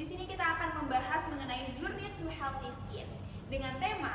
sini kita akan membahas mengenai Journey to Healthy Skin dengan tema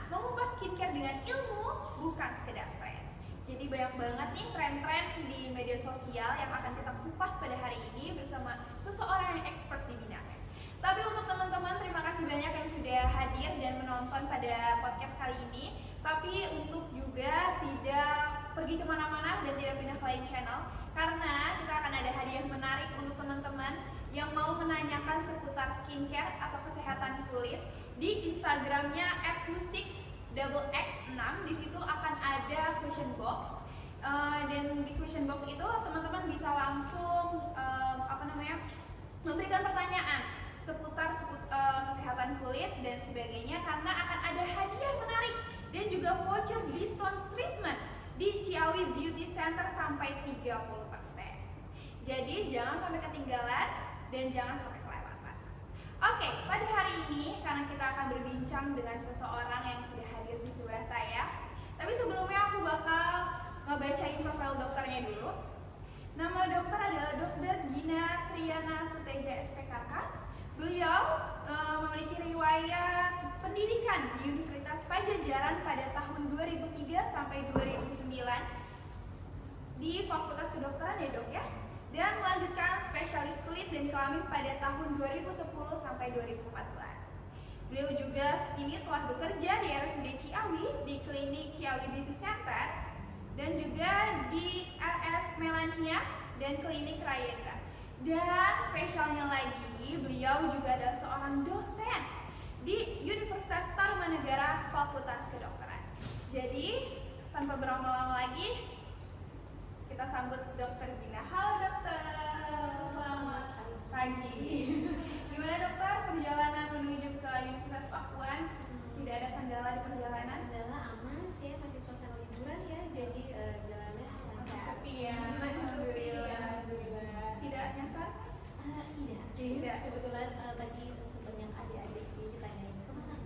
mengupas skincare dengan ilmu, bukan sekedar tren. Jadi banyak banget nih tren-tren di media sosial yang akan kita kupas pada hari ini bersama seseorang yang expert di bidangnya. Tapi untuk teman-teman, terima kasih banyak yang sudah hadir dan menonton pada podcast kali ini. Tapi untuk juga tidak pergi kemana-mana dan tidak pindah ke lain channel, karena kita akan ada hadiah menarik untuk teman-teman yang mau menanyakan seputar skincare atau kesehatan kulit di Instagramnya @musik_x6. Di situ akan ada question box. Dan di question box itu teman-teman bisa langsung memberikan pertanyaan seputar kesehatan kulit dan sebagainya, karena akan ada hadiah menarik dan juga voucher diskon treatment di Ciawi Beauty Center sampai 30%. Jadi jangan sampai ketinggalan dan jangan sampai kelewatan. Oke, pada hari ini karena kita akan berbincang dengan seseorang yang sudah hadir di sebelah saya. Tapi sebelumnya aku bakal ngebacain profil dokternya dulu. Nama dokter adalah Dr. Gina Triana Suteja SPKK. Beliau memiliki riwayat pendidikan di Universitas Pajajaran pada tahun 2003 sampai 2009 di Fakultas Kedokteran ya dok ya, dan melanjutkan spesialis kulit dan kelamin pada tahun 2010 sampai 2014. Beliau juga kini telah bekerja di RSUD Ciawi, di klinik Ciawi Beauty Center, dan juga di RS Melania dan klinik Rayendra. Dan spesialnya lagi, beliau juga adalah seorang dosen di Universitas Tarumanegara Fakultas Kedokteran. Jadi, tanpa berlama-lama lagi, kita sambut Dr. Gina. Halo dokter, selamat pagi. Gimana dokter perjalanan menuju ke Universitas Pakuan? Tidak ada kendala di perjalanan? Kendala aman, ya masih suasana liburan ya, jadi jalannya lancar. Sepi ya, alhamdulillah. Tidak nyasar? Tidak sih, kebetulan tadi sebanyak adik-adik ditanyain kemana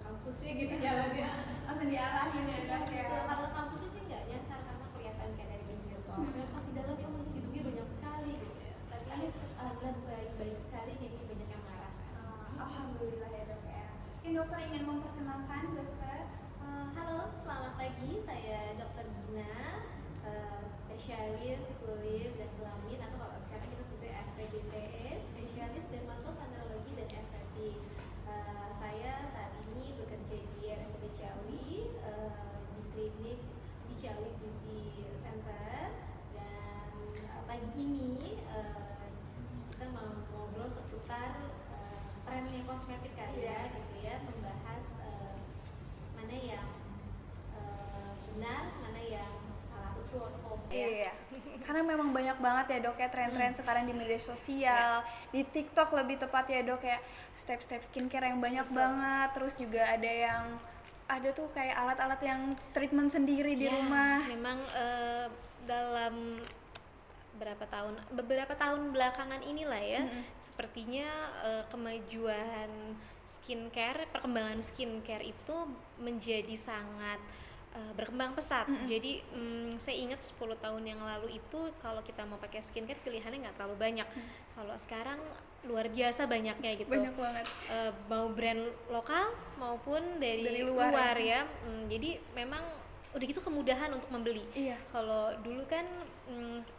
kampusnya gitu jalannya. Langsung diarahin ya dok ya? Kalau kampusnya sih nggak nyasar karena kelihatan kayak dari pinggir tol. Pas di dalamnya gedungnya banyak sekali gitu ya. Tapi alhamdulillah baik-baik sekali, jadi banyak yang marah. Alhamdulillah ya dok ya. Mungkin dokter ingin memperkenalkan dokter. Halo, selamat pagi. Saya Dr. Gina, spesialis kulit dan kelamin, atau kalau sekarang kita sebutnya SPDPE, spesialis dermatovenerologi dan estetik. Saya saat ini bekerja di RSUD Ciawi, di klinik di Ciawi Beauty Center, dan pagi ini kita mau ngobrol seputar trennya kosmetik kali ya, gitu ya, membahas mana yang benar, mana yang salah, true or false ya. Iya, karena memang banyak banget ya dok ya tren-tren sekarang di media sosial, di TikTok lebih tepat ya dok ya, step-step skincare yang banyak banget. Terus juga ada tuh kayak alat-alat yang treatment sendiri di rumah. Memang dalam beberapa tahun belakangan inilah ya, sepertinya kemajuan skincare, perkembangan skincare itu menjadi sangat berkembang pesat. Jadi saya ingat 10 tahun yang lalu itu kalau kita mau pakai skincare pilihannya nggak terlalu banyak. Kalau sekarang luar biasa banyaknya gitu. Banyak banget. Mau brand lokal maupun dari luar ya. Jadi memang udah gitu kemudahan untuk membeli. Iya. Kalau dulu kan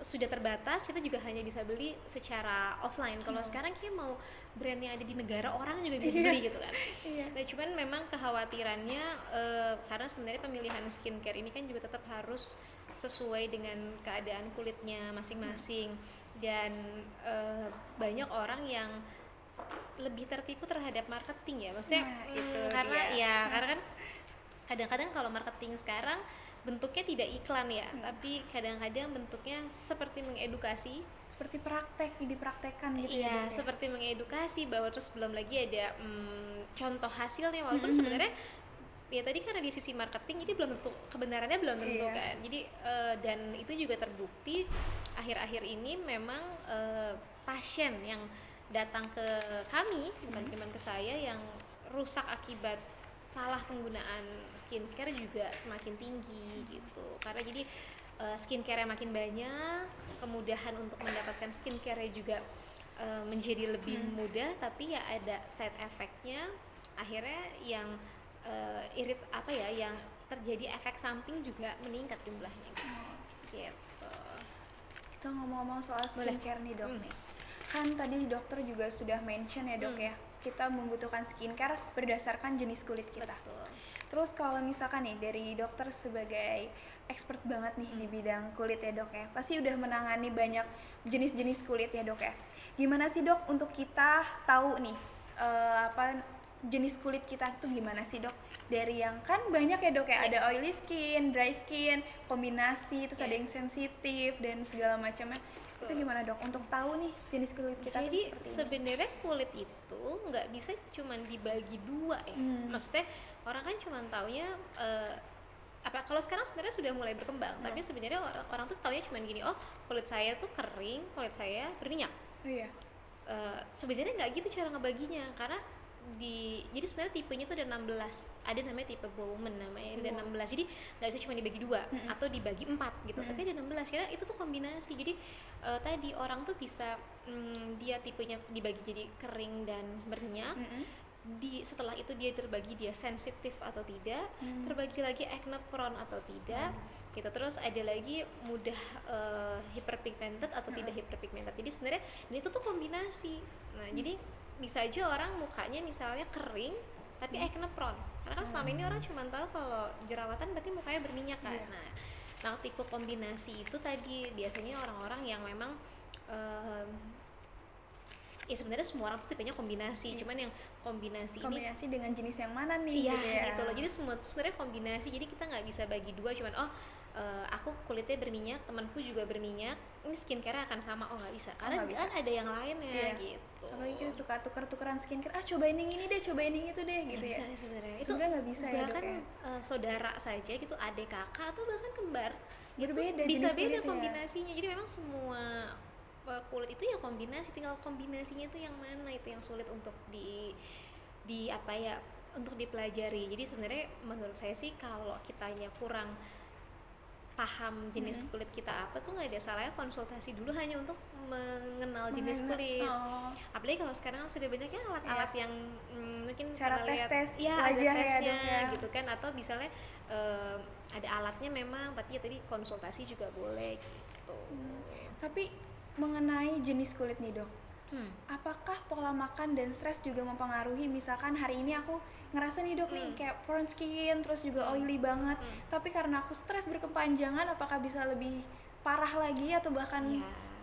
sudah terbatas, kita juga hanya bisa beli secara offline. Kalau sekarang kita mau brand yang ada di negara orang juga bisa dibeli gitu kan. Iya. Nah, cuman memang kekhawatirannya karena sebenarnya pemilihan skincare ini kan juga tetap harus sesuai dengan keadaan kulitnya masing-masing, dan banyak orang yang lebih tertipu terhadap marketing ya, maksudnya karena kan kadang-kadang kalau marketing sekarang bentuknya tidak iklan ya, tapi kadang-kadang bentuknya seperti mengedukasi, seperti dipraktekkan gitu ya. Iya, Seperti mengedukasi bahwa, terus belum lagi ada contoh hasilnya, walaupun sebenarnya ya tadi karena di sisi marketing jadi belum tentu kebenarannya, belum tentu kan. Jadi dan itu juga terbukti akhir-akhir ini memang pasien yang datang ke kami, bukan cuma ke saya, yang rusak akibat salah penggunaan skincare juga semakin tinggi gitu. Karena jadi skincare yang makin banyak, kemudahan untuk mendapatkan skincare juga menjadi lebih mudah, tapi ya ada side effect-nya, akhirnya yang yang terjadi efek samping juga meningkat jumlahnya gitu. Kita ngomong-ngomong soal skincare nih dok nih, kan tadi dokter juga sudah mention ya dok ya, kita membutuhkan skincare berdasarkan jenis kulit kita. Betul. Terus kalau misalkan nih dari dokter sebagai expert banget nih di bidang kulit ya dok ya, pasti udah menangani banyak jenis-jenis kulit ya dok ya. Gimana sih dok untuk kita tahu nih jenis kulit kita tuh gimana sih dok? Dari yang kan banyak ya dok ya, ada oily skin, dry skin, kombinasi, terus ada yang sensitif dan segala macamnya. Itu gimana dok untuk tahu nih jenis kulit kita? Jadi sebenarnya kulit itu nggak bisa cuman dibagi dua ya. Maksudnya orang kan cuman taunya kalau sekarang sebenarnya sudah mulai berkembang, tapi sebenarnya orang tuh taunya cuman gini, oh kulit saya tuh kering, kulit saya berminyak. Iya. Sebenarnya nggak gitu cara ngebaginya, karena jadi sebenarnya tipenya tuh ada 16, ada namanya tipe Bowman namanya, ada 16, jadi nggak bisa cuma dibagi dua atau dibagi 4 gitu, tapi ada 16 karena itu tuh kombinasi. Jadi tadi orang tuh bisa dia tipenya dibagi jadi kering dan berminyak, setelah itu dia terbagi dia sensitif atau tidak, terbagi lagi acne prone atau tidak gitu. Terus ada lagi mudah hyperpigmented atau tidak hyperpigmented. Jadi sebenarnya ini tuh kombinasi. Nah jadi bisa aja orang mukanya misalnya kering tapi acne prone, karena kan selama ini orang cuma tahu kalau jerawatan berarti mukanya berminyak kan. Nah tipe kombinasi itu tadi biasanya orang-orang yang memang ya sebenarnya semua orang tuh tipenya kombinasi, cuman yang kombinasi dengan jenis yang mana nih? Iya gitu ya. gitu loh. Jadi semua sebenarnya kombinasi, jadi kita nggak bisa bagi dua cuman aku kulitnya berminyak, temanku juga berminyak, ini skincare akan sama, nggak bisa, karena kan ada yang lainnya gitu. Apalagi kita suka tuker-tukeran skincare, cobain yang ini deh, cobain yang itu deh gitu ya. Bisa sebenarnya itu nggak bisa ya bahkan dok ya? Saudara saja gitu, adik kakak atau bahkan kembar berbeda bisa jenis beda kulitnya. Kombinasinya. Jadi memang semua kulit itu ya kombinasi, tinggal kombinasinya itu yang mana, itu yang sulit untuk untuk dipelajari. Jadi sebenarnya menurut saya sih kalau kitanya kurang paham jenis kulit kita apa tuh nggak ada salahnya konsultasi dulu hanya untuk mengenal jenis kulit. Apalagi kalau sekarang sudah banyak ya alat-alat yang mungkin cara tes ya ada wajah tesnya ya, gitu kan, atau misalnya ada alatnya memang, tapi ya tadi konsultasi juga boleh gitu. Tapi mengenai jenis kulit nih dok, apakah pola makan dan stres juga mempengaruhi? Misalkan hari ini aku ngerasa nih dok nih kayak prone skin, terus juga oily banget, tapi karena aku stres berkepanjangan, apakah bisa lebih parah lagi atau bahkan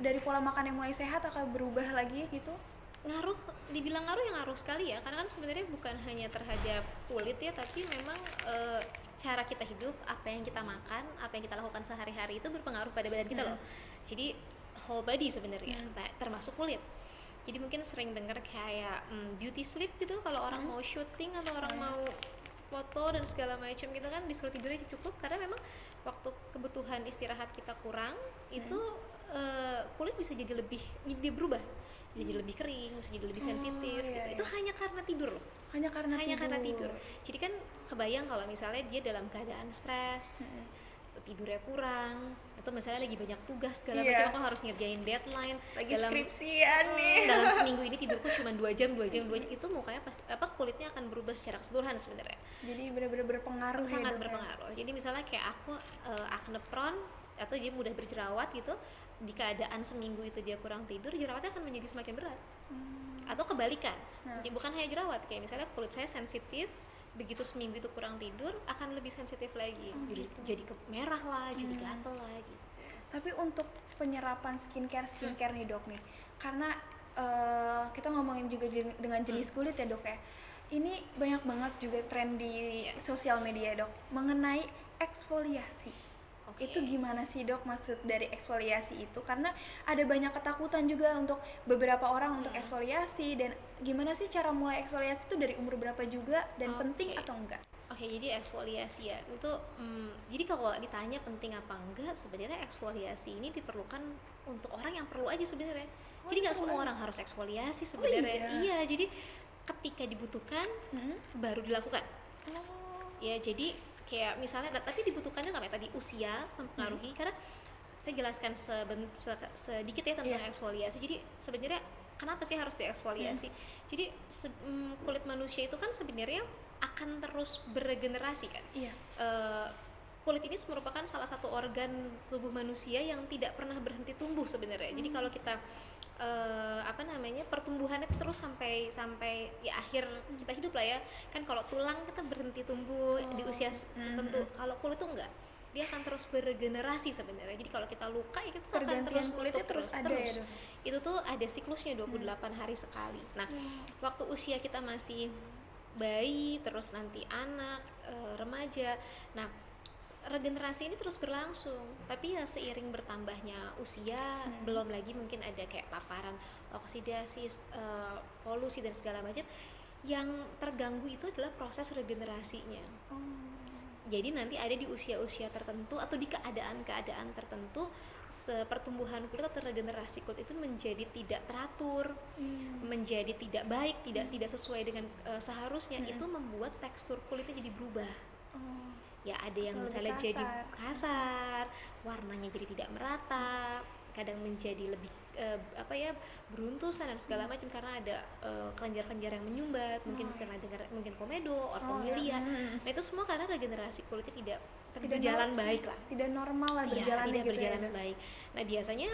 dari pola makan yang mulai sehat akan berubah lagi gitu? Dibilang ngaruh sekali ya, karena kan sebenarnya bukan hanya terhadap kulit ya, tapi memang cara kita hidup, apa yang kita makan, apa yang kita lakukan sehari-hari itu berpengaruh pada badan kita loh. Jadi whole body sebenarnya, termasuk kulit. Jadi mungkin sering dengar kayak beauty sleep gitu, kalau orang mau syuting atau orang mau foto dan segala macam gitu kan, disuruh tidurnya cukup, karena memang waktu kebutuhan istirahat kita kurang, itu kulit bisa jadi berubah, bisa jadi lebih kering, bisa jadi lebih sensitif gitu. Itu hanya karena tidur loh. Hanya karena tidur. Jadi kan kebayang kalau misalnya dia dalam keadaan stres, tidurnya kurang, atau misalnya lagi banyak tugas segala macam, aku harus ngerjain deadline, lagi skripsian nih, dalam seminggu ini tidurku cuma 2 jam, itu mukanya kulitnya akan berubah secara keseluruhan sebenarnya. Jadi benar-benar berpengaruh, sangat berpengaruh. Jadi misalnya kayak aku acne prone atau dia mudah berjerawat gitu, di keadaan seminggu itu dia kurang tidur, jerawatnya akan menjadi semakin berat. Atau kebalikan, bukan hanya jerawat, kayak misalnya kulit saya sensitif, begitu seminggu itu kurang tidur akan lebih sensitif lagi, jadi merah lah, jadi gatal lah gitu. Tapi untuk penyerapan skincare nih dok nih, karena kita ngomongin juga dengan jenis kulit ya dok ya, ini banyak banget juga tren di sosial media dok mengenai eksfoliasi. Itu gimana sih dok maksud dari eksfoliasi itu? Karena ada banyak ketakutan juga untuk beberapa orang untuk eksfoliasi, dan gimana sih cara mulai eksfoliasi itu, dari umur berapa juga, dan penting atau enggak? Jadi eksfoliasi ya itu jadi kalau ditanya penting apa enggak, sebenarnya eksfoliasi ini diperlukan untuk orang yang perlu aja sebenarnya. Jadi nggak semua orang harus eksfoliasi sebenarnya. Iya, jadi ketika dibutuhkan baru dilakukan. Ya jadi kayak misalnya, tapi dibutuhkannya nggak kayak tadi usia mempengaruhi, karena saya jelaskan sedikit ya tentang eksfoliasi. Jadi sebenarnya kenapa sih harus dieksfoliasi? Jadi kulit manusia itu kan sebenarnya akan terus beregenerasi kan. Iya. Kulit ini merupakan salah satu organ tubuh manusia yang tidak pernah berhenti tumbuh sebenarnya. Jadi kalau kita pertumbuhannya itu terus sampai ya akhir kita hidup lah ya. Kan kalau tulang kita berhenti tumbuh di usia tertentu. Kalau kulit itu enggak. Dia akan terus beregenerasi sebenarnya. Jadi kalau kita luka ya kita akan Pergantian terus kulitnya terus ada ya, Dok? Itu tuh ada siklusnya 28 hari sekali. Nah, waktu usia kita masih bayi, terus nanti anak, remaja. Nah, regenerasi ini terus berlangsung. Tapi ya seiring bertambahnya usia, belum lagi mungkin ada kayak paparan oksidasi, polusi dan segala macam. Yang terganggu itu adalah proses regenerasinya. Jadi nanti ada di usia-usia tertentu atau di keadaan-keadaan tertentu pertumbuhan kulit atau regenerasi kulit itu menjadi tidak teratur, menjadi tidak baik, tidak sesuai dengan seharusnya. Itu membuat tekstur kulitnya jadi berubah. Ya ada yang misalnya jadi kasar, warnanya jadi tidak merata, kadang menjadi lebih beruntusan dan segala macam karena ada kelenjar-kelenjar yang menyumbat, mungkin pernah dengar mungkin komedo, ortomilia. Nah itu semua karena regenerasi kulitnya tidak berjalan baik lah. Tidak normal lah berjalan gitu berjalan ya. baik. Nah biasanya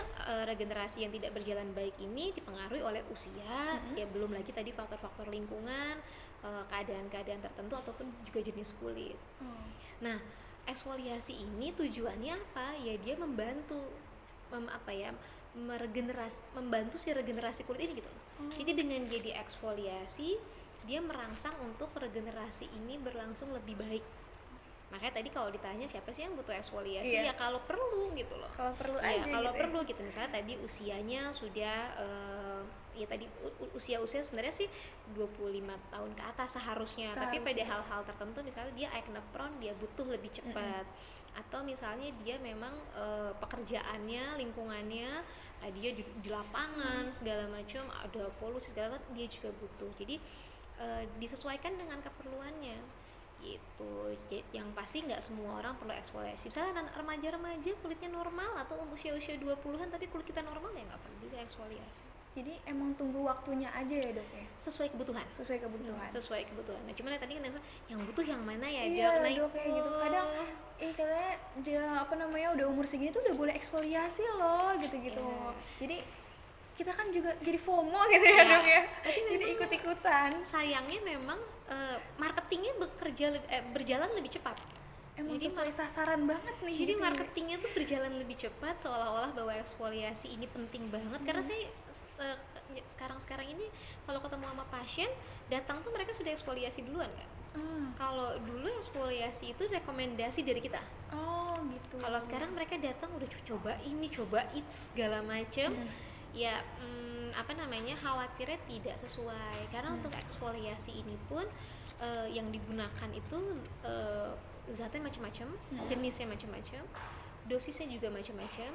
regenerasi yang tidak berjalan baik ini dipengaruhi oleh usia, ya belum lagi tadi faktor-faktor lingkungan, keadaan-keadaan tertentu ataupun juga jenis kulit. Nah eksfoliasi ini tujuannya apa? Ya dia membantu membantu si regenerasi kulit ini gitu. Jadi dengan dia dieksfoliasi, dia merangsang untuk regenerasi ini berlangsung lebih baik. Makanya tadi kalau ditanya siapa sih yang butuh eksfoliasi, ya kalau perlu gitu loh. Kalau perlu ya, aja kalau gitu perlu gitu. Misalnya tadi usianya sudah usia sebenarnya sih 25 tahun ke atas seharusnya. Tapi pada hal-hal tertentu misalnya dia acne prone, dia butuh lebih cepat. Atau misalnya dia memang pekerjaannya, lingkungannya, dia di lapangan segala macam, ada polusi segala macam, dia juga butuh. Jadi disesuaikan dengan keperluannya gitu. Yang pasti nggak semua orang perlu eksfoliasi. Misalnya remaja-remaja kulitnya normal atau usia-usia 20-an tapi kulit kita normal, ya nggak perlu juga eksfoliasi. Jadi emang tunggu waktunya aja ya dok ya? Sesuai kebutuhan. Sesuai kebutuhan. Nah cuman tadi kan yang butuh yang mana ya iya, dok? Nah dok kayak gitu. Kadang katanya dia udah umur segini tuh udah boleh eksfoliasi loh gitu-gitu. Jadi kita kan juga jadi FOMO gitu ya dok ya. Jadi ikut-ikutan. Sayangnya memang marketingnya berjalan lebih cepat. emang sesuai sasaran banget nih. Jadi gitu marketingnya tuh berjalan lebih cepat, seolah-olah bahwa eksfoliasi ini penting banget. Karena saya sekarang ini kalau ketemu sama pasien datang tuh mereka sudah eksfoliasi duluan kan. Kalau dulu eksfoliasi itu rekomendasi dari kita. Oh gitu. Kalau sekarang mereka datang udah coba ini, coba itu segala macam. Ya khawatirnya tidak sesuai. Karena untuk eksfoliasi ini pun yang digunakan itu zatnya macam-macam, jenisnya macam-macam, dosisnya juga macam-macam,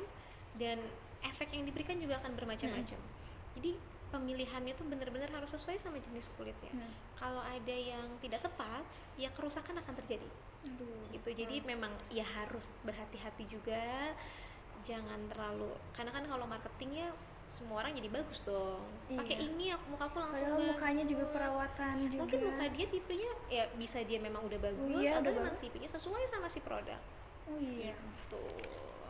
dan efek yang diberikan juga akan bermacam-macam. Jadi pemilihannya tuh benar-benar harus sesuai sama jenis kulitnya. Kalau ada yang tidak tepat, ya kerusakan akan terjadi. Gitu. Jadi memang ya harus berhati-hati juga, jangan terlalu, karena kan kalau marketingnya semua orang jadi bagus dong. Pakai ini mukaku langsung bagus. Mukanya juga perawatan juga. Mungkin muka dia tipenya ya bisa dia memang udah bagus, atau memang tipenya sesuai sama si produk. Gitu.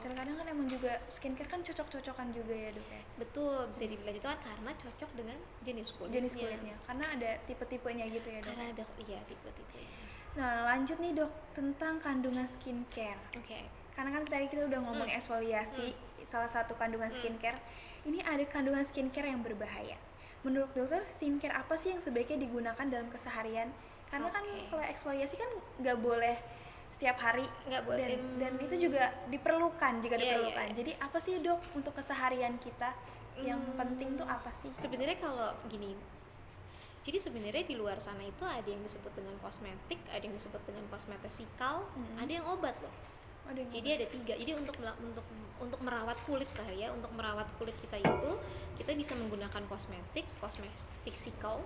Terkadang kan emang juga skincare kan cocok-cocokan juga ya dok ya. Betul, bisa dibilang cocokan karena cocok dengan jenis kulitnya. Karena ada tipe-tipenya gitu ya dok. Karena ada tipe-tipenya. Nah lanjut nih dok tentang kandungan skincare. Oke. Karena kan tadi kita udah ngomong eksfoliasi, salah satu kandungan skincare. Ini ada kandungan skincare yang berbahaya. Menurut dokter, skincare apa sih yang sebaiknya digunakan dalam keseharian? Karena kan kalau eksfoliasi kan nggak boleh setiap hari, nggak boleh. Dan itu juga diperlukan jika diperlukan. Jadi apa sih dok untuk keseharian kita yang penting tuh apa sih? Sebenarnya kalau gini, jadi sebenarnya di luar sana itu ada yang disebut dengan kosmetik, ada yang disebut dengan kosmetikal, ada yang obat loh. Jadi ada 3. Jadi untuk merawat kulit lah ya, untuk merawat kulit kita itu kita bisa menggunakan kosmetikal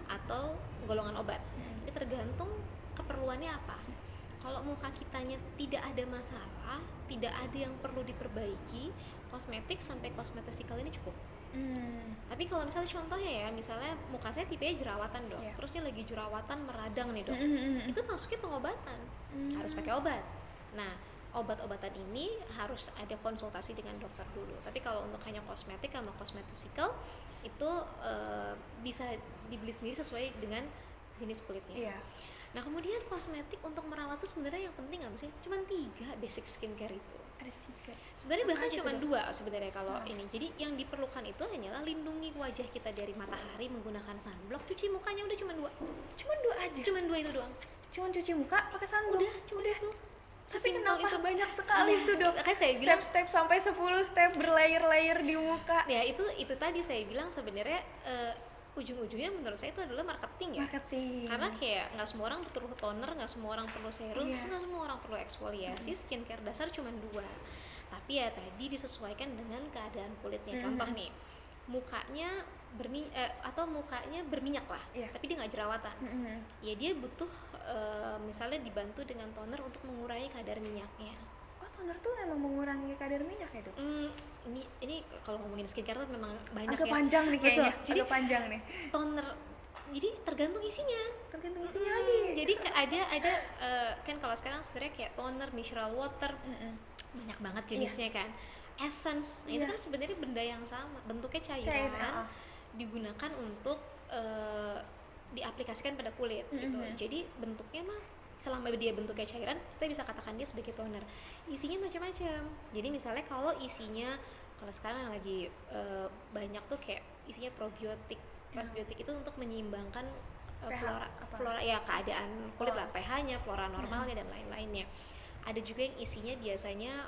atau golongan obat. Ini tergantung keperluannya apa. Kalau muka kitanya tidak ada masalah, tidak ada yang perlu diperbaiki, kosmetik sampai kosmetikal ini cukup. Tapi kalau misalnya contohnya ya, misalnya muka saya tipenya jerawatan dok, Iya. terus dia lagi jerawatan meradang nih dok, itu masuknya pengobatan, harus pakai obat. Nah, obat-obatan ini harus ada konsultasi dengan dokter dulu. Tapi kalau untuk hanya kosmetik sama cosmeceutical itu bisa dibeli sendiri sesuai dengan jenis kulitnya. Iya. Nah, kemudian kosmetik untuk merawat tuh sebenarnya yang penting apa sih? Cuman 3 basic skincare itu. Ada 3. Sebenarnya Apa bahkan aja cuma tuh, 2 sebenarnya kalau Hmm. ini. Jadi yang diperlukan itu hanyalah lindungi wajah kita dari matahari menggunakan sunblock, cuci mukanya udah cuma 2. Cuma 2 aja. Cuma 2 itu doang. Cuma cuci muka pakai sunblock. Udah, cuma itu. Tapi Sesimpel kenapa itu. banyak sekali Iya, itu dok? makanya saya bilang Step-step sampai 10 step berlayer-layer di muka. ya itu tadi saya bilang sebenarnya ujung-ujungnya menurut saya itu adalah marketing ya. Marketing. Karena kayak nggak semua orang perlu toner, nggak semua orang perlu serum, Iya. terus nggak semua orang perlu eksfoliasi. Skincare dasar cuma 2. Tapi ya tadi disesuaikan dengan keadaan kulitnya. Contoh nih, mukanya atau mukanya berminyak lah, Iya. tapi dia nggak jerawatan. Ya dia butuh misalnya dibantu dengan toner untuk mengurangi kadar minyaknya. Oh, toner tuh memang mengurangi kadar minyak ya dok? Ini kalau ngomongin skincare tuh memang banyak Agak ya. panjang nih kayaknya. Betul. Jadi Agak panjang nih. toner, jadi tergantung isinya. Tergantung isinya lagi. Jadi ada kan kalau sekarang sebenarnya kayak toner, mineral water, banyak banget jenisnya kan. Essence, nah itu Iya. kan sebenarnya benda yang sama, bentuknya Cair, cairan, digunakan untuk diaplikasikan pada kulit gitu. Jadi bentuknya mah selama dia bentuknya cairan, kita bisa katakan dia sebagai toner. Isinya macam-macam. Jadi misalnya kalau isinya, kalau sekarang yang lagi banyak tuh kayak isinya probiotik. Probiotik itu untuk menyeimbangkan pH apa? flora ya, keadaan kulit Oh. lah, pH-nya, flora normalnya dan lain-lainnya. Ada juga yang isinya biasanya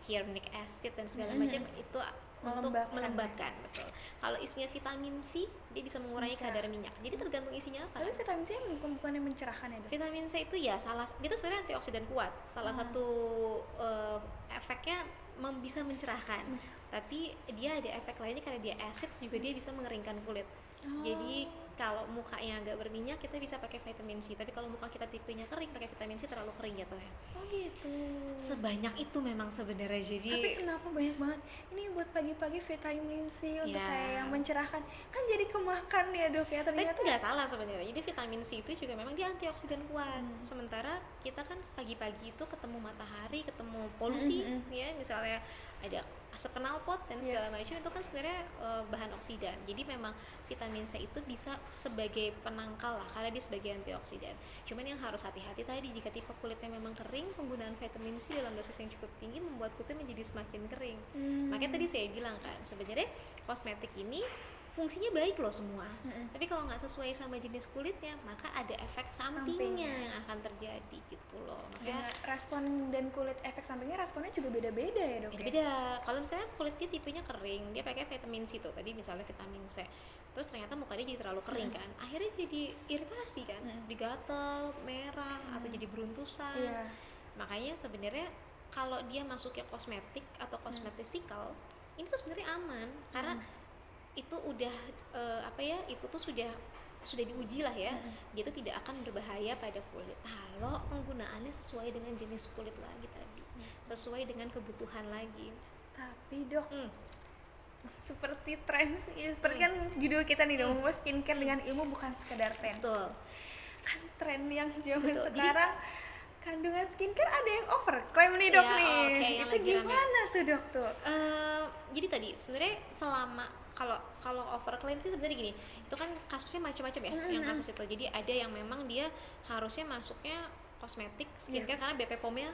hyaluronic acid dan segala macam itu untuk melembabkan, betul. Kalau isinya vitamin C, dia bisa mengurangi Mencerah. kadar minyak. Jadi tergantung isinya apa. Tapi vitamin C bukan yang mencerahkan ya dok? Vitamin C itu ya dia itu sebenarnya antioksidan kuat. Salah satu efeknya bisa mencerahkan. Tapi dia ada efek lainnya karena dia acid juga, dia bisa mengeringkan kulit. Jadi kalau mukanya agak berminyak kita bisa pakai vitamin C. Tapi kalau muka kita tipenya kering, pakai vitamin C terlalu kering jatuhnya. Oh gitu. Sebanyak itu memang sebenarnya. Jadi Tapi kenapa banyak banget? Ini buat pagi-pagi vitamin C untuk Ya. kayak yang mencerahkan. Kan jadi kemakan ya dok ya tapi ternyata. nggak salah sebenarnya. Jadi vitamin C itu juga memang dia antioksidan kuat. Sementara kita kan pagi-pagi itu ketemu matahari, ketemu polusi, ya misalnya ada asap knalpot dan segala macam, itu kan sebenarnya bahan oksidan. Jadi memang vitamin C itu bisa sebagai penangkal lah, karena dia sebagai antioksidan. Cuman yang harus hati-hati tadi, jika tipe kulitnya memang kering, penggunaan vitamin C dalam dosis yang cukup tinggi membuat kulitnya menjadi semakin kering. Makanya tadi saya bilang kan, sebenarnya kosmetik ini fungsinya baik loh semua, tapi kalau nggak sesuai sama jenis kulitnya, maka ada efek sampingnya yang akan terjadi gitu loh. Makanya Dengan respon dan kulit efek sampingnya responnya juga beda-beda ya dok? beda-beda. Kalau misalnya kulit dia tipenya kering, dia pakai vitamin C tuh, tadi misalnya vitamin C, terus ternyata muka dia jadi terlalu kering kan, akhirnya jadi iritasi kan, digatal, merah, atau jadi beruntusan. Iya. Makanya sebenarnya kalau dia masuknya kosmetik atau cosmeceutical, ini tuh sebenarnya aman karena itu udah itu tuh sudah diuji lah ya, dia tuh tidak akan berbahaya pada kulit kalau penggunaannya sesuai dengan jenis kulit lagi tadi, sesuai dengan kebutuhan lagi. Tapi dok, seperti tren, ya, seperti kan judul kita nih dok, membuat skincare dengan ilmu bukan sekedar tren. Betul. Kan tren yang zaman Betul. sekarang kandungan skincare ada yang overklaim nih dok Ya, nih. oke, yang Itu lagi rame. gimana tuh dok tuh? Jadi tadi sebenarnya selama kalau overclaim sih sebenarnya gini, itu kan kasusnya macam-macam ya, yang kasus itu. Jadi ada yang memang dia harusnya masuknya kosmetik skincare karena BP POM-nya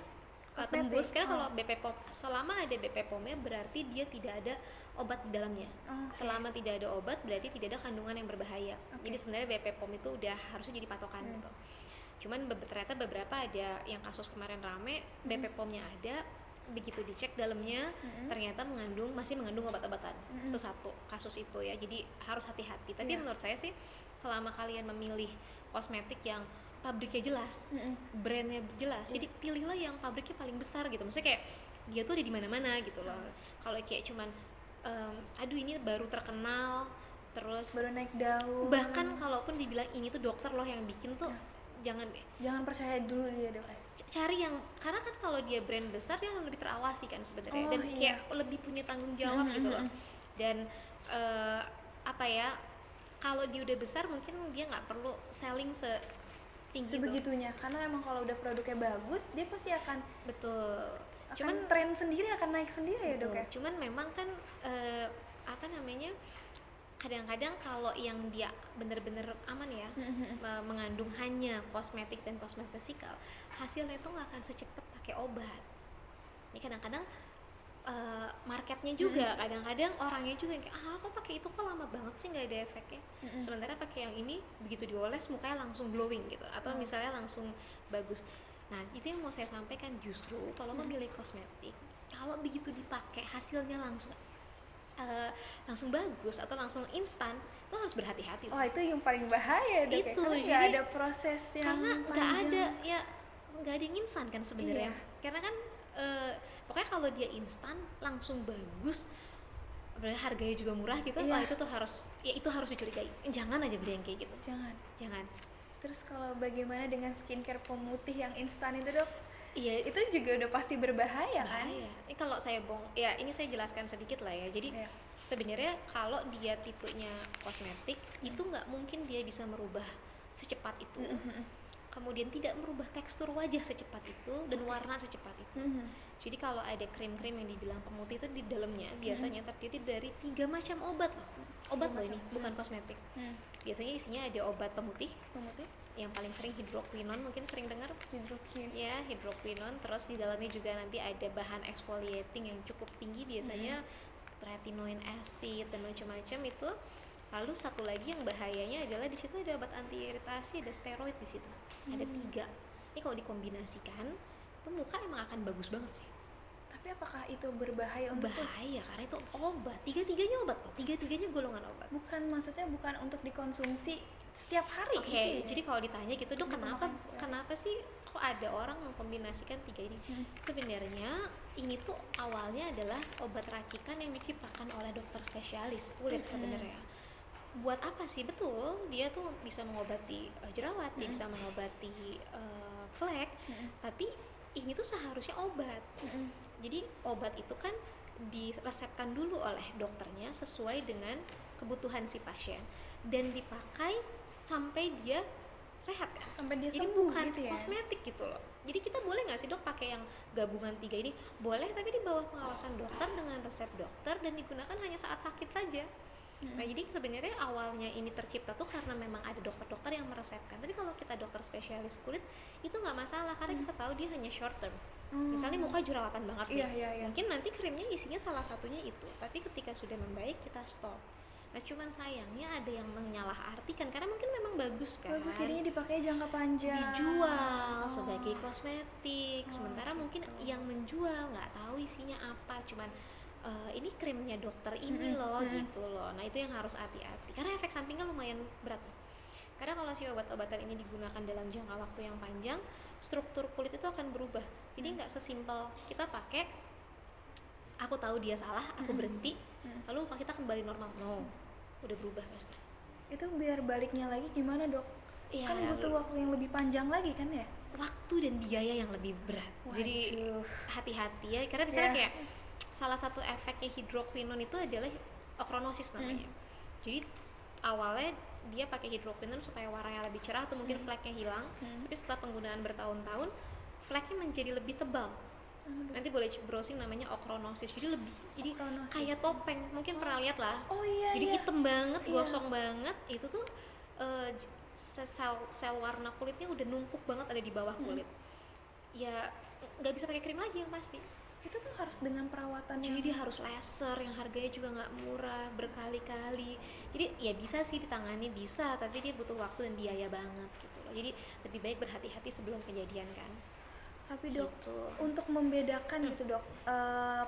Kosmetik. tembus. Karena kalau BP POM, selama ada BP POM-nya berarti dia tidak ada obat di dalamnya. Oke. Selama tidak ada obat berarti tidak ada kandungan yang berbahaya. Jadi sebenarnya BP POM itu udah harusnya jadi patokan gitu. Cuman ternyata beberapa ada yang kasus kemarin rame, BP POM-nya ada, begitu dicek dalamnya ternyata masih mengandung obat-obatan. Itu satu kasus itu ya, jadi harus hati-hati. Tapi menurut saya sih selama kalian memilih kosmetik yang pabriknya jelas, brandnya jelas, jadi pilihlah yang pabriknya paling besar gitu. Maksudnya kayak dia tuh ada di mana-mana gitu loh. Kalau kayak cuman aduh ini baru terkenal, terus Baru naik daun. bahkan kalaupun dibilang ini tuh dokter loh yang bikin tuh, jangan deh. Jangan percaya dulu dia dok. Cari yang, karena kan kalau dia brand besar dia lebih terawasi kan sebenarnya, Oh, dan iya. kayak lebih punya tanggung jawab gitu loh. Dan apa ya, kalau dia udah besar mungkin dia nggak perlu selling setinggi itu. Sebegitunya, karena emang kalau udah produknya bagus dia pasti akan Betul. cuman tren sendiri, akan naik sendiri ya dok ya. Cuman memang kan apa namanya, kadang-kadang kalau yang dia bener-bener aman ya, mengandung hanya kosmetik dan kosmetikal, hasilnya itu nggak akan secepat pakai obat. Ini kadang-kadang marketnya juga, kadang-kadang orangnya juga yang kayak kok pakai itu kok lama banget sih nggak ada efeknya. Sementara pakai yang ini begitu dioles mukanya langsung glowing gitu, atau misalnya langsung bagus. Nah itu yang mau saya sampaikan, justru kalau memilih kosmetik, kalau begitu dipakai hasilnya langsung bagus atau langsung instan, itu harus berhati-hati. Oh itu yang paling bahaya dok itu, karena nggak ada proses yang karena nggak panjang. ada ya, nggak ada yang instan kan sebenarnya. Iya. Karena kan pokoknya kalau dia instan langsung bagus, apalagi harganya juga murah gitu, Iya. wah itu tuh harus dicurigai. Jangan aja beli yang kayak gitu. Jangan. Terus kalau bagaimana dengan skincare pemutih yang instan itu dok? Iya, Itu juga udah pasti berbahaya kan? bahaya. Ini kalau saya ini saya jelaskan sedikit lah ya. Jadi Iya. sebenarnya kalau dia tipenya kosmetik, itu nggak mungkin dia bisa merubah secepat itu. Kemudian tidak merubah tekstur wajah secepat itu dan warna secepat itu. Jadi kalau ada krim-krim yang dibilang pemutih itu di dalamnya biasanya terdiri dari 3 macam obat loh. Obat loh ini, bukan kosmetik. Biasanya isinya ada obat pemutih, yang paling sering hidroquinone, mungkin sering dengar ya, hidroquinone. Terus di dalamnya juga nanti ada bahan exfoliating yang cukup tinggi, biasanya retinoid acid dan macam-macam itu. Lalu satu lagi yang bahayanya adalah di situ ada obat anti iritasi, ada steroid di situ. Ada 3. Ini kalau dikombinasikan, itu muka emang akan bagus banget sih. Tapi apakah itu berbahaya untuk Bahaya karena itu obat. Tiga-tiganya obat loh. Tiga-tiganya golongan obat. maksudnya bukan untuk dikonsumsi setiap hari? Oke, gitu ya? jadi kalau ditanya gitu, dok Kenapa kenapa sih kok ada orang mengkombinasikan 3 ini? Sebenarnya ini tuh awalnya adalah obat racikan yang diciptakan oleh dokter spesialis kulit sebenarnya. Buat apa sih? Betul, dia tuh bisa mengobati jerawat, dia bisa mengobati flek, tapi ini tuh seharusnya obat. Jadi obat itu kan diresepkan dulu oleh dokternya sesuai dengan kebutuhan si pasien dan dipakai sampai dia sehat kan. Sampai dia Jadi sembuh bukan gitu ya? kosmetik gitu loh. Jadi kita boleh nggak sih dok pakai yang gabungan 3 ini? Boleh, tapi di bawah pengawasan dokter dengan resep dokter dan digunakan hanya saat sakit saja. Nah jadi sebenarnya awalnya ini tercipta tuh karena memang ada dokter-dokter yang meresepkan. Tapi kalau kita dokter spesialis kulit itu nggak masalah karena kita tahu dia hanya short term. Misalnya muka jerawatan banget nih, Iya. mungkin nanti krimnya isinya salah satunya itu. Tapi ketika sudah membaik kita stop. Nah cuman sayangnya ada yang menyalahartikan karena mungkin memang bagus kan. Bagus, jadinya dipakai jangka panjang. Dijual sebagai kosmetik. Sementara mungkin yang menjual nggak tahu isinya apa, cuman ini krimnya dokter ini loh gitu loh. Nah itu yang harus hati-hati karena efek sampingnya lumayan berat. Karena kalau si obat-obatan ini digunakan dalam jangka waktu yang panjang, struktur kulit itu akan berubah. Jadi nggak sesimpel kita pakai, aku tahu dia salah, aku berhenti, lalu kita kembali normal. No, udah berubah pasti. Itu biar baliknya lagi gimana dok? Iya, Kan butuh waktu yang lebih panjang lagi kan ya? waktu dan biaya yang lebih berat. Jadi Waduh. hati-hati ya, karena misalnya Iya. kayak salah satu efeknya hidroquinone itu adalah ochronosis namanya. Jadi awalnya dia pakai hidroquinone supaya warnanya lebih cerah atau mungkin fleknya hilang. Tapi setelah penggunaan bertahun-tahun, fleknya menjadi lebih tebal. Nanti boleh browsing namanya ochronosis. Jadi Ochronosis. kayak topeng. Mungkin pernah lihat lah. Oh iya. Jadi iya. hitam banget, Iya. gosong banget. Itu tuh sel warna kulitnya udah numpuk banget ada di bawah kulit. Ya nggak bisa pakai krim lagi yang pasti. Itu tuh harus dengan perawatan Jadi yang dia harus laser yang harganya juga nggak murah, berkali-kali. Jadi ya bisa sih ditangani, bisa, tapi dia butuh waktu dan biaya banget gitu loh. Jadi lebih baik berhati-hati sebelum kejadian kan. Tapi dok, Gitu. untuk membedakan gitu dok,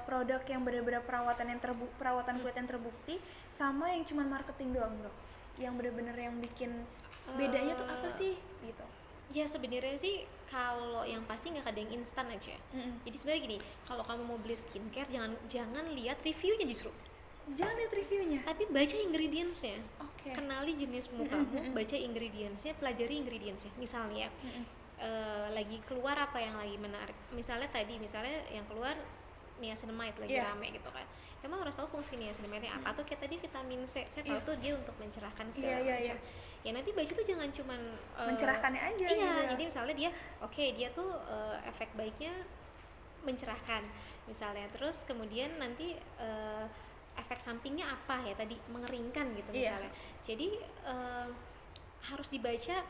produk yang benar-benar perawatan kulit yang terbukti sama yang cuma marketing doang dok, yang benar-benar yang bikin bedanya tuh apa sih gitu? Ya sebenarnya sih kalau yang pasti nggak ada yang instan aja. Jadi sebenarnya gini, kalau kamu mau beli skincare jangan lihat reviewnya justru, Jangan lihat reviewnya. tapi baca ingredientsnya. Oke. Kenali jenis mukamu, baca ingredientsnya, pelajari ingredientsnya. Misalnya lagi keluar apa yang lagi menarik. Misalnya yang keluar niacinamide lagi Iya. rame gitu kan. kamu harus tahu fungsi niacinamide apa tuh. Kayak tadi vitamin C, saya tahu Iya. tuh dia untuk mencerahkan segala Iya, macam. Ya nanti baju tuh jangan cuman Mencerahkannya aja iya, gitu. jadi misalnya dia dia tuh efek baiknya mencerahkan misalnya, terus kemudian nanti efek sampingnya apa ya tadi, mengeringkan gitu Iya. misalnya. Jadi harus dibaca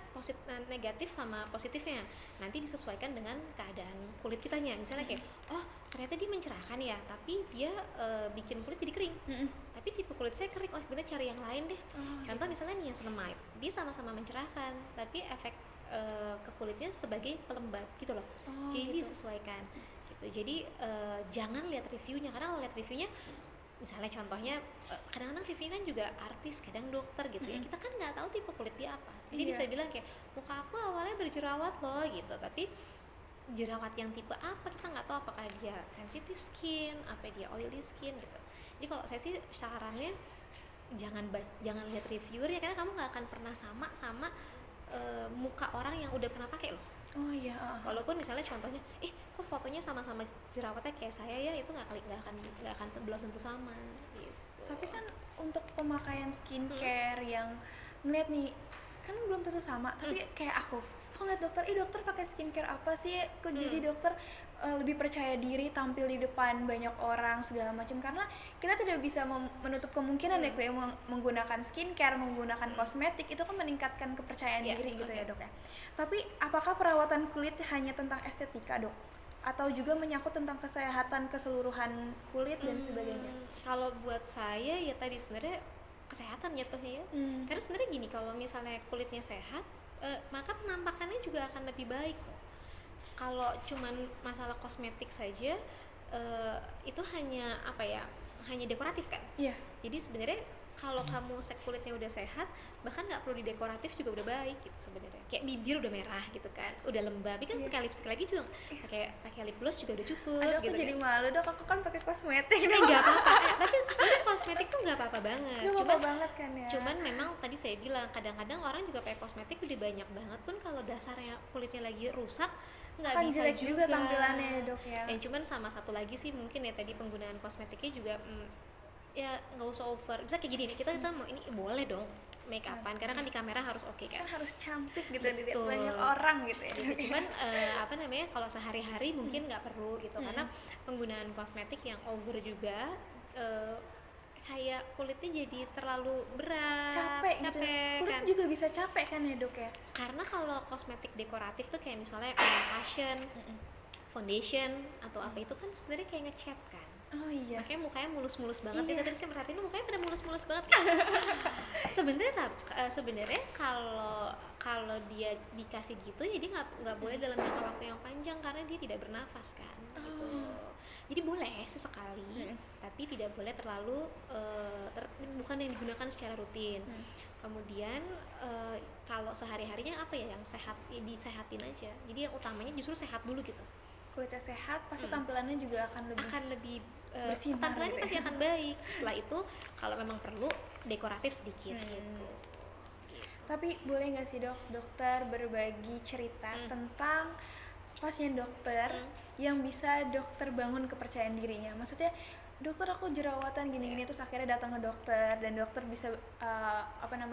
negatif sama positifnya, nanti disesuaikan dengan keadaan kulit kitanya. Misalnya kayak ternyata dia mencerahkan ya, tapi dia bikin kulit jadi kering. Tapi tipe kulit saya kering, kita cari yang lain deh. Contoh misalnya niacinamide, dia sama-sama mencerahkan, tapi efek ke kulitnya sebagai pelembab gitu loh. Jadi disesuaikan gitu. Jadi jangan lihat reviewnya, karena kalau lihat reviewnya, misalnya contohnya kadang-kadang reviewnya kan juga artis, kadang dokter gitu ya, kita kan nggak tahu tipe kulit dia apa. Jadi bisa bilang kayak muka aku awalnya berjerawat loh gitu, tapi jerawat yang tipe apa kita nggak tahu, apakah dia sensitive skin, apa dia oily skin gitu. Jadi kalau saya sih sarannya jangan lihat reviewer ya, karena kamu nggak akan pernah sama muka orang yang udah pernah pakai loh. Walaupun misalnya contohnya, kok fotonya sama-sama jerawatnya kayak saya ya, itu nggak akan belum tentu sama gitu. Tapi kan untuk pemakaian skincare yang ngeliat nih kan belum tentu sama, tapi kayak aku ngeliat dokter pakai skincare apa sih, kok jadi dokter lebih percaya diri tampil di depan banyak orang segala macam, karena kita tidak bisa menutup kemungkinan ya kayak menggunakan skincare, menggunakan kosmetik itu kan meningkatkan kepercayaan diri gitu ya dok ya. Tapi apakah perawatan kulit hanya tentang estetika dok, atau juga menyangkut tentang kesehatan keseluruhan kulit dan sebagainya? Kalau buat saya ya tadi sebenarnya kesehatan jatuhnya ya. Karena sebenarnya gini, kalau misalnya kulitnya sehat, maka penampakannya juga akan lebih baik. Kalau cuman masalah kosmetik saja, itu hanya hanya dekoratif kan. Jadi sebenarnya kalau kamu kulitnya udah sehat, bahkan nggak perlu didekoratif juga udah baik gitu sebenarnya. Kayak bibir udah merah gitu kan, udah lembab, kan pakai lipstick lagi juga, pakai lip gloss juga udah cukup. Aduh, gitu aku jadi kan. malu dok, aku kan pakai kosmetik. Nggak apa-apa, tapi sebenarnya kosmetik tuh nggak apa-apa banget. Cuman banget kan ya. Cuman memang tadi saya bilang kadang-kadang orang juga pakai kosmetik udah banyak banget pun kalau dasarnya kulitnya lagi rusak nggak kan bisa jelek juga juga tampilannya ya dok ya. Cuman sama satu lagi sih mungkin ya tadi penggunaan kosmetiknya juga ya nggak usah over. Bisa kayak gini nih, kita mau ini boleh dong make upan karena kan di kamera harus oke kan. Kan harus cantik gitu dilihat banyak orang gitu ya. Cuman kalau sehari-hari mungkin nggak perlu gitu karena penggunaan kosmetik yang over juga kayak kulitnya jadi terlalu berat, capek gitu. Kulit kan. juga bisa capek kan ya dok ya. Karena kalau kosmetik dekoratif tuh kayak misalnya cushion, foundation atau apa itu kan sebenarnya kayak ngecat kan. Makanya mukanya mulus-mulus banget. Tadi saya perhatiin mukanya pada mulus-mulus banget. Sebenarnya kalau dia dikasih gitu ya dia nggak boleh dalam jangka waktu yang panjang karena dia tidak bernafas kan. Gitu. Jadi boleh sesekali, tapi tidak boleh terlalu bukan yang digunakan secara rutin. Kemudian kalau sehari-harinya apa ya yang sehat ya disehatin aja. Jadi yang utamanya justru sehat dulu gitu. Kulitnya sehat pasti tampilannya juga akan lebih bersinar tampilannya gitu pasti akan baik. Setelah itu kalau memang perlu dekoratif sedikit gitu. Tapi boleh nggak sih dokter berbagi cerita tentang pasien dokter yang bisa dokter bangun kepercayaan dirinya? Maksudnya dokter aku jerawatan gini-gini terus akhirnya datang ke dokter dan dokter bisa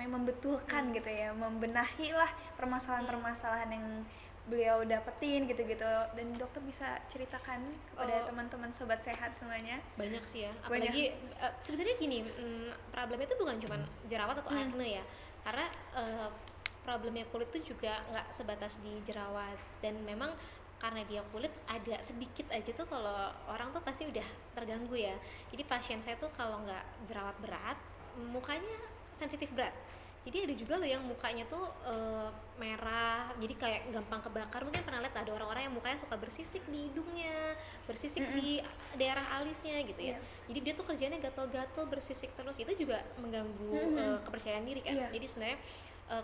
membetulkan gitu ya, membenahi lah permasalahan-permasalahan yang beliau dapetin gitu-gitu, dan dokter bisa ceritakan kepada teman-teman sobat sehat semuanya. Banyak sih ya, apalagi sebenarnya gini, problemnya itu bukan cuma jerawat atau acne ya, karena problemnya kulit itu juga nggak sebatas di jerawat, dan memang karena dia kulit ada sedikit aja tuh kalau orang tuh pasti udah terganggu ya. Jadi pasien saya tuh kalau nggak jerawat berat, mukanya sensitif berat. Jadi ada juga loh yang mukanya tuh merah, jadi kayak gampang kebakar. Mungkin pernah lihat ada orang-orang yang mukanya suka bersisik di hidungnya, bersisik di daerah alisnya gitu ya. Jadi dia tuh kerjanya gatal-gatal bersisik terus, itu juga mengganggu kepercayaan diri kan. Jadi sebenarnya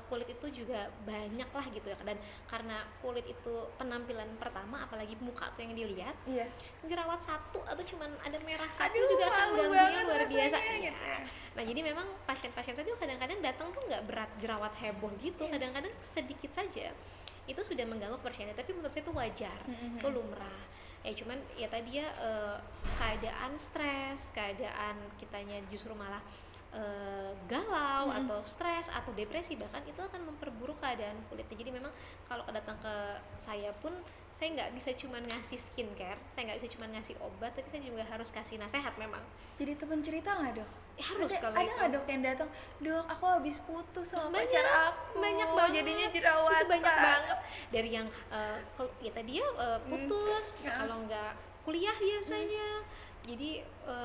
kulit itu juga banyak lah gitu ya, dan karena kulit itu penampilan pertama, apalagi muka tuh yang dilihat, jerawat satu atau cuman ada merah satu juga akan ganggunya luar biasa ya. Nah jadi memang pasien-pasien saya juga kadang-kadang datang tuh nggak berat jerawat heboh gitu, kadang-kadang sedikit saja itu sudah mengganggu kepercayaan, tapi menurut saya itu wajar, itu lumrah cuman ya tadi ya keadaan stres, keadaan kitanya justru malah galau atau stres atau depresi, bahkan itu akan memperburuk keadaan kulitnya. Jadi memang kalau datang ke saya pun saya nggak bisa cuman ngasih skincare, saya nggak bisa cuman ngasih obat, tapi saya juga harus kasih nasihat memang. Jadi teman cerita nggak dok? Harus kalau ada itu. nggak dok yang datang, dok aku habis putus sama Banyak, pacar aku, banyak banget, jadinya jerawatan. itu banyak banget. Dari yang ya tadi ya putus, kalau nggak kuliah biasanya, jadi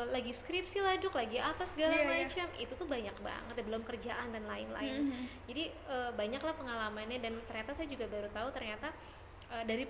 lagi skripsi lah dok, lagi apa segala macam, itu tuh banyak banget ya, belum kerjaan dan lain-lain. Jadi banyak lah pengalamannya, dan ternyata saya juga baru tahu ternyata dari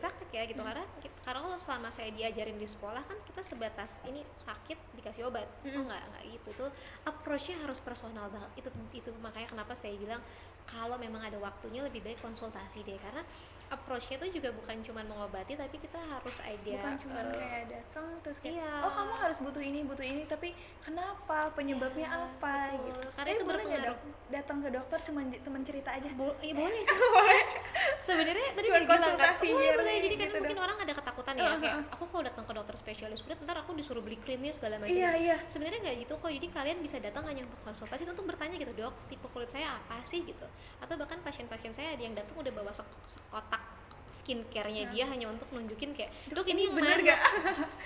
praktek ya gitu, karena kalau selama saya diajarin di sekolah kan kita sebatas ini sakit dikasih obat, enggak gitu, tuh approach-nya harus personal banget. Itu makanya kenapa saya bilang kalau memang ada waktunya lebih baik konsultasi deh, karena approach-nya itu juga bukan cuma mengobati, tapi kita harus ada, bukan cuma kayak datang terus kayak iya. oh kamu harus butuh ini, tapi kenapa, penyebabnya apa betul. gitu. Karena tapi itu boleh nggak berpengaruh. dok datang ke dokter cuma teman cerita aja? Iya boleh sih. Sebenarnya tadi Bukan saya bilang kan, konsultasi biar boleh. Jadi kan gitu mungkin dok. orang ada ketakutan ya, kayak aku kalau datang ke dokter spesialis kulit ntar aku disuruh beli krimnya segala macam. Iya. Sebenarnya nggak gitu kok. Jadi kalian bisa datang hanya untuk konsultasi, untuk bertanya gitu, dok tipe kulit saya apa sih gitu. Atau bahkan pasien-pasien saya ada yang datang udah bawa sekotak skincare-nya dia hanya untuk nunjukin kayak, dok ini yang bener mana? gak?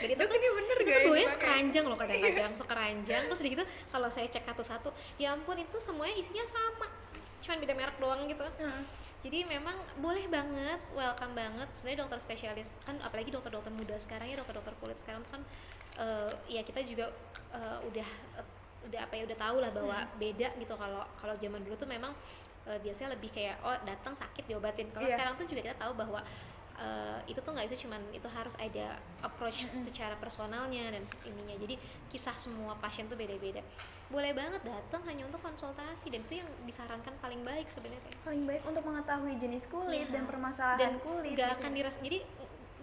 Jadi Dok, ini bener itu gak tuh yang bawanya dipakai? sekeranjang loh kadang-kadang, sekeranjang. Terus udah gitu kalau saya cek satu-satu, ya ampun itu semuanya isinya sama, cuman beda merek doang gitu. Jadi memang boleh banget, welcome banget sebenarnya dokter spesialis kan, apalagi dokter-dokter muda sekarang ya, dokter-dokter kulit sekarang tuh kan ya kita juga udah apa ya, udah tahu lah bahwa beda gitu. Kalau zaman dulu tuh memang biasanya lebih kayak oh datang sakit diobatin. Kalau sekarang tuh juga kita tahu bahwa itu tuh nggak bisa cuman itu, harus ada approach secara personalnya dan ininya. Jadi kisah semua pasien tuh beda-beda. Boleh banget datang hanya untuk konsultasi, dan itu yang disarankan paling baik sebenarnya. Paling baik untuk mengetahui jenis kulit dan permasalahan Dan kulit. nggak gitu akan ya. jadi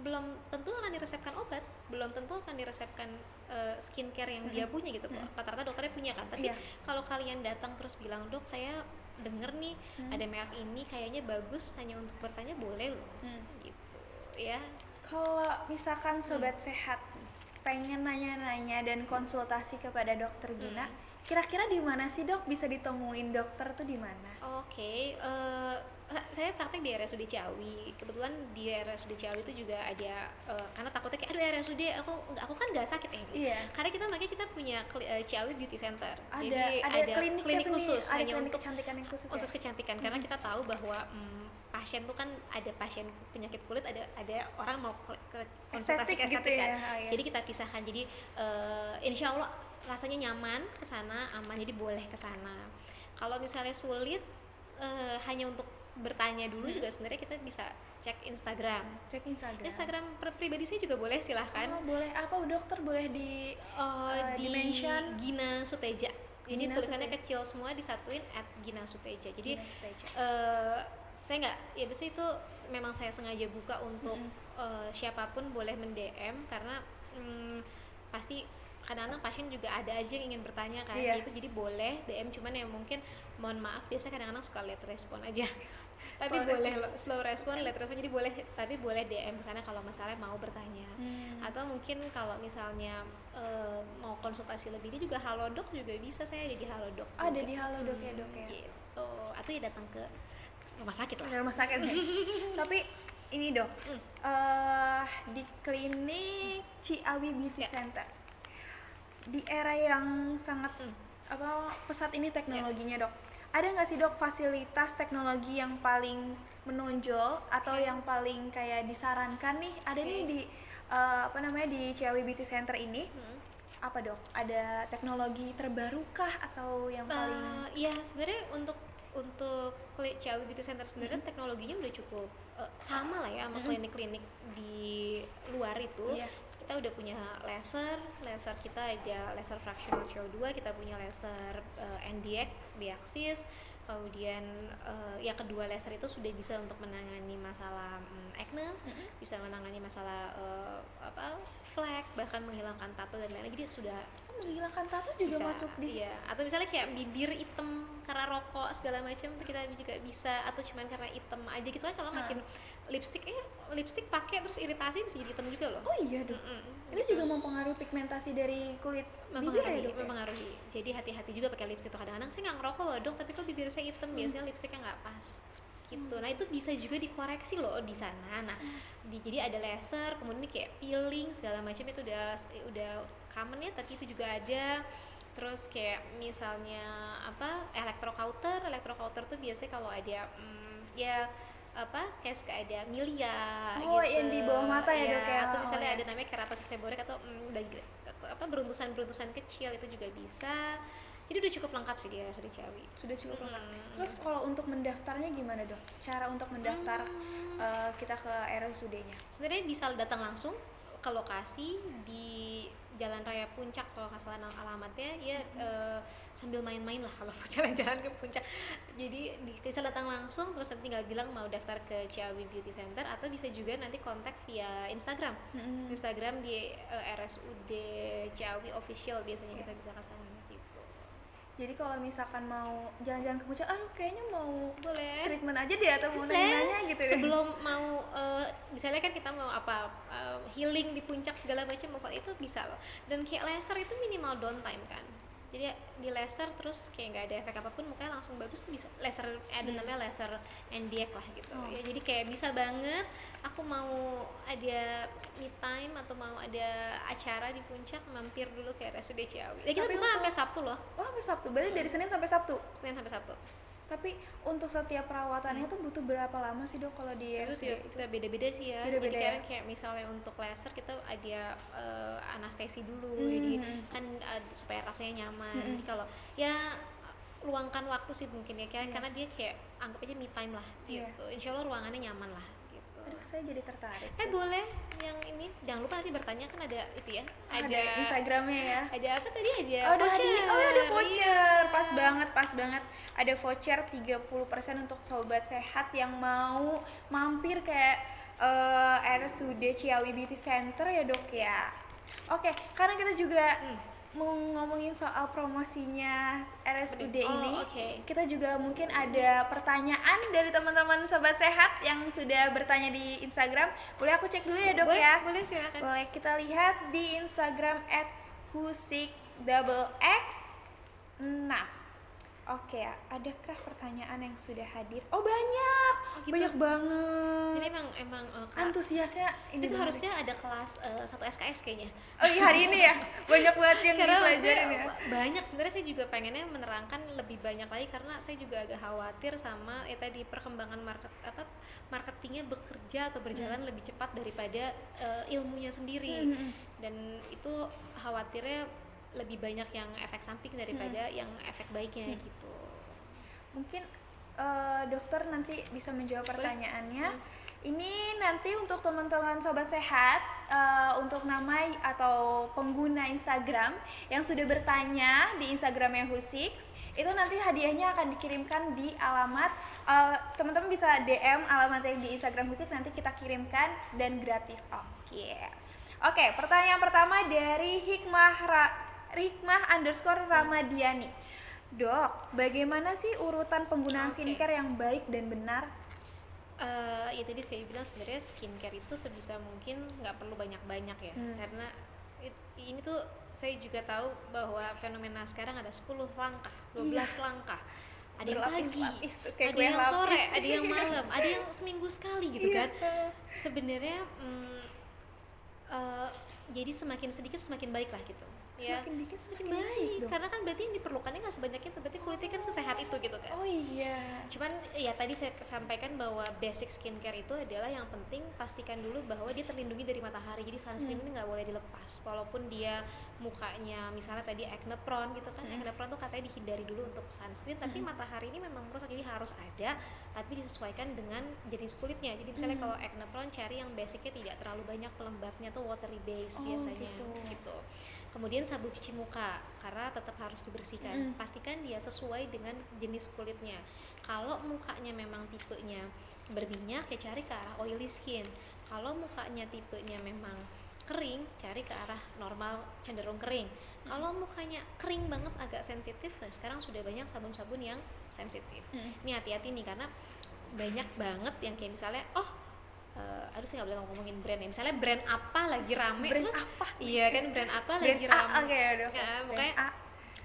belum tentu akan diresepkan obat, belum tentu akan diresepkan skincare yang dia punya gitu. Rata-rata dokternya punya kan, tapi kalau kalian datang terus bilang, dok saya denger nih ada merek ini kayaknya bagus, hanya untuk bertanya, boleh loh gitu ya. Kalau misalkan sobat sehat pengen nanya-nanya dan konsultasi kepada dokter Gina, kira-kira di mana sih dok bisa ditemuin dokter tuh di mana? Oke, saya praktek di RSUD Ciawi. Kebetulan di RSUD Ciawi itu juga ada, karena takutnya kayak aduh RSUD aku kan nggak sakit ya. Iya. Karena kita punya Ciawi Beauty Center. Ada Jadi klinik khusus ada hanya klinik untuk kecantikan yang khusus untuk ya? kecantikan, karena kita tahu bahwa pasien tuh kan ada pasien penyakit kulit, ada orang mau ke konsultasi Estetik estetik gitu kan. ya? Oh, iya. Jadi kita pisahkan. Jadi insya Allah rasanya nyaman ke sana, aman, jadi boleh ke sana. Kalau misalnya sulit hanya untuk bertanya dulu juga sebenarnya kita bisa cek Instagram. Cek Instagram. Pribadi saya juga boleh, silahkan. Oh, boleh. Apa dokter boleh di Di mention? Gina Suteja. Jadi Gina tulisannya Suteja. kecil semua, disatuin @Gina Suteja. Jadi Gina Suteja. saya nggak, ya biasanya itu memang saya sengaja buka untuk siapapun boleh men-DM, karena pasti kadang-kadang pasien juga ada aja yang ingin bertanya kan. Iya. Itu jadi boleh DM, cuman ya mungkin mohon maaf biasanya kadang-kadang suka lihat respon aja. Tapi slow respon, lihat respon, jadi boleh, tapi boleh DM ke sana kalau masalahnya mau bertanya. Atau mungkin kalau misalnya mau konsultasi lebih, dia juga Halodoc juga bisa, saya ada di Halodoc. Ada di Halodoc ya dok ya. Gitu. Atau ya datang ke rumah sakit lah. Di rumah sakit ya. Tapi ini dok, di klinik Ciawi Beauty Center, di era yang sangat pesat ini teknologinya dok, ada nggak sih dok fasilitas teknologi yang paling menonjol atau yang paling kayak disarankan nih ada nih di di Ciawi Beauty Center ini? Apa dok? Ada teknologi terbarukah atau yang paling? Ya sebenarnya untuk Ciawi Beauty Center sendiri teknologinya udah cukup sama lah ya sama klinik-klinik di luar itu. Kita udah punya laser kita ada laser fractional CO2, kita punya laser NDX biaxis, kemudian ya kedua laser itu sudah bisa untuk menangani masalah acne, bisa menangani masalah flek, bahkan menghilangkan tato dan lain-lain. Jadi sudah menghilangkan tato juga Bisa, masuk di iya. Atau misalnya kayak bibir hitam karena rokok segala macam itu kita juga bisa, atau cuman karena hitam aja gitu kan. Kalau makin lipstick pakai terus iritasi bisa jadi hitam juga loh. Oh iya dok. Itu Gitu. juga mempengaruhi pigmentasi dari kulit bibir ya dok? Ya? Mempengaruhi. Jadi hati-hati juga pakai lipstick tuh. Kadang-kadang sih nggak ngerokok loh dok, tapi kok bibir saya hitam, biasanya lipstiknya nggak pas gitu. Nah itu bisa juga dikoreksi loh di sana. Nah jadi ada laser, kemudian kayak peeling segala macam itu udah common ya, tapi itu juga ada. Terus kayak misalnya apa, electrocauter tuh biasanya kalau ada ya apa, kayak suka ada milia Oh, gitu. yang di bawah mata ya, dok ya? Atau misalnya Oh, ya. ada namanya keratosis seborrheic atau apa, beruntusan kecil itu juga bisa. Jadi udah cukup lengkap sih di RSUD Ciawi. Sudah cukup lengkap. Terus kalau untuk mendaftarnya gimana dok? Cara untuk mendaftar kita ke RSUD-nya? Sebenarnya bisa datang langsung ke lokasi di Jalan Raya Puncak kalau nggak salah alamatnya ya. Sambil main-main lah kalau mau jalan-jalan ke puncak. Jadi bisa datang langsung, terus nanti tinggal bilang mau daftar ke Ciawi Beauty Center, atau bisa juga nanti kontak via Instagram. Instagram di RSUD Ciawi official, biasanya kita bisa ke sana gitu. Jadi kalau misalkan mau jalan-jalan ke puncak, kayaknya mau Boleh. treatment aja deh atau mau nanya-nanya gitu deh. Sebelum mau misalnya kan kita mau healing di puncak segala macam, mau itu bisa loh. Dan kayak laser itu minimal downtime kan. Jadi di laser terus kayak nggak ada efek apapun, mukanya langsung bagus, bisa laser, ada namanya laser NDX lah gitu. Ya jadi kayak bisa banget aku mau ada me time atau mau ada acara di puncak, mampir dulu ke RSUD Ciawi. Ya kita Tapi buka sampai Sabtu loh. Oh, sampai Sabtu. Berarti dari Senin sampai Sabtu. Senin sampai Sabtu. Tapi untuk setiap perawatannya tuh butuh berapa lama sih dok kalau di Itu RSUD? udah beda-beda sih ya. Beda-beda Jadi ya? kayak misalnya untuk laser kita ada anestesi dulu, jadi kan supaya rasanya nyaman. Jadi kalau ya luangkan waktu sih mungkin ya, karena dia kayak anggap aja me time lah gitu. Insya Allah ruangannya nyaman lah gitu. Aduh, saya jadi tertarik. Boleh yang ini, jangan lupa nanti bertanya, kan ada itu ya, Ada Instagramnya ya. ada apa tadi, ada Ada voucher. hadiah. Oh, ada voucher. Iya. Pas banget. Ada voucher 30% untuk sobat sehat yang mau mampir kayak RSUD Ciawi Beauty Center ya, Dok ya. Oke, karena kita juga mau ngomongin soal promosinya RSUD ini. Oke. Kita juga mungkin ada pertanyaan dari teman-teman sobat sehat yang sudah bertanya di Instagram. Boleh aku cek dulu ya, Dok ya? Boleh silakan. Boleh kita lihat di Instagram @who6xx. Nah, oke ya. Adakah pertanyaan yang sudah hadir? Oh, banyak, gitu. banyak banget. Ini emang Antusiasnya ini itu banget. harusnya ada kelas 1 SKS kayaknya. Oh iya, hari ini ya banyak banget yang Karena dipelajarin maksudnya ya. banyak, sebenarnya saya juga pengennya menerangkan lebih banyak lagi, karena saya juga agak khawatir sama tadi perkembangan marketingnya bekerja atau berjalan lebih cepat daripada ilmunya sendiri. Dan itu khawatirnya lebih banyak yang efek samping daripada yang efek baiknya gitu. Mungkin dokter nanti bisa menjawab Boleh. pertanyaannya. Ini nanti untuk teman-teman sobat sehat, untuk nama atau pengguna Instagram yang sudah bertanya di Instagramnya Who6, itu nanti hadiahnya akan dikirimkan di alamat, teman-teman bisa DM alamat yang di Instagram Who6, nanti kita kirimkan dan gratis. Oke, pertanyaan pertama dari Hikmah_Ramadiani. Dok, bagaimana sih urutan penggunaan skincare yang baik dan benar? Ya tadi saya bilang sebenarnya skincare itu sebisa mungkin nggak perlu banyak-banyak ya, karena ini tuh saya juga tahu bahwa fenomena sekarang ada 10 langkah, 12 langkah. Ada yang pagi, Berlapis-lapis tuh, kayak ada kue yang lapis. sore, ada yang malam, ada yang seminggu sekali gitu Iya. kan. Sebenarnya jadi semakin sedikit semakin baik lah gitu. Semakin dikit semakin baik, baik dong. karena kan berarti yang diperlukannya nggak sebanyak itu, berarti kulitnya kan sesehat itu gitu kan. Oh iya. Cuman ya tadi saya sampaikan bahwa basic skincare itu adalah yang penting pastikan dulu bahwa dia terlindungi dari matahari. Jadi sunscreen ini nggak boleh dilepas, walaupun dia mukanya misalnya tadi acne prone gitu kan. Acne prone tuh katanya dihindari dulu untuk sunscreen, tapi matahari ini memang merusak, jadi harus ada, tapi disesuaikan dengan jenis kulitnya. Jadi misalnya kalau acne prone cari yang basicnya tidak terlalu banyak pelembabnya, tuh watery base biasanya gitu. Kemudian sabun cuci muka, karena tetap harus dibersihkan. Pastikan dia sesuai dengan jenis kulitnya. Kalau mukanya memang tipenya berminyak, ya cari ke arah oily skin. Kalau mukanya tipenya memang kering, cari ke arah normal cenderung kering. Kalau mukanya kering banget agak sensitif, nah sekarang sudah banyak sabun-sabun yang sensitif. Ini hati-hati nih karena banyak banget yang kayak misalnya aduh saya nggak boleh ngomongin brand ya, misalnya brand apa lagi rame Brand terus apa? iya kan brand apa Brand lagi A, rame oke, aduh. Nah, makanya Brand A.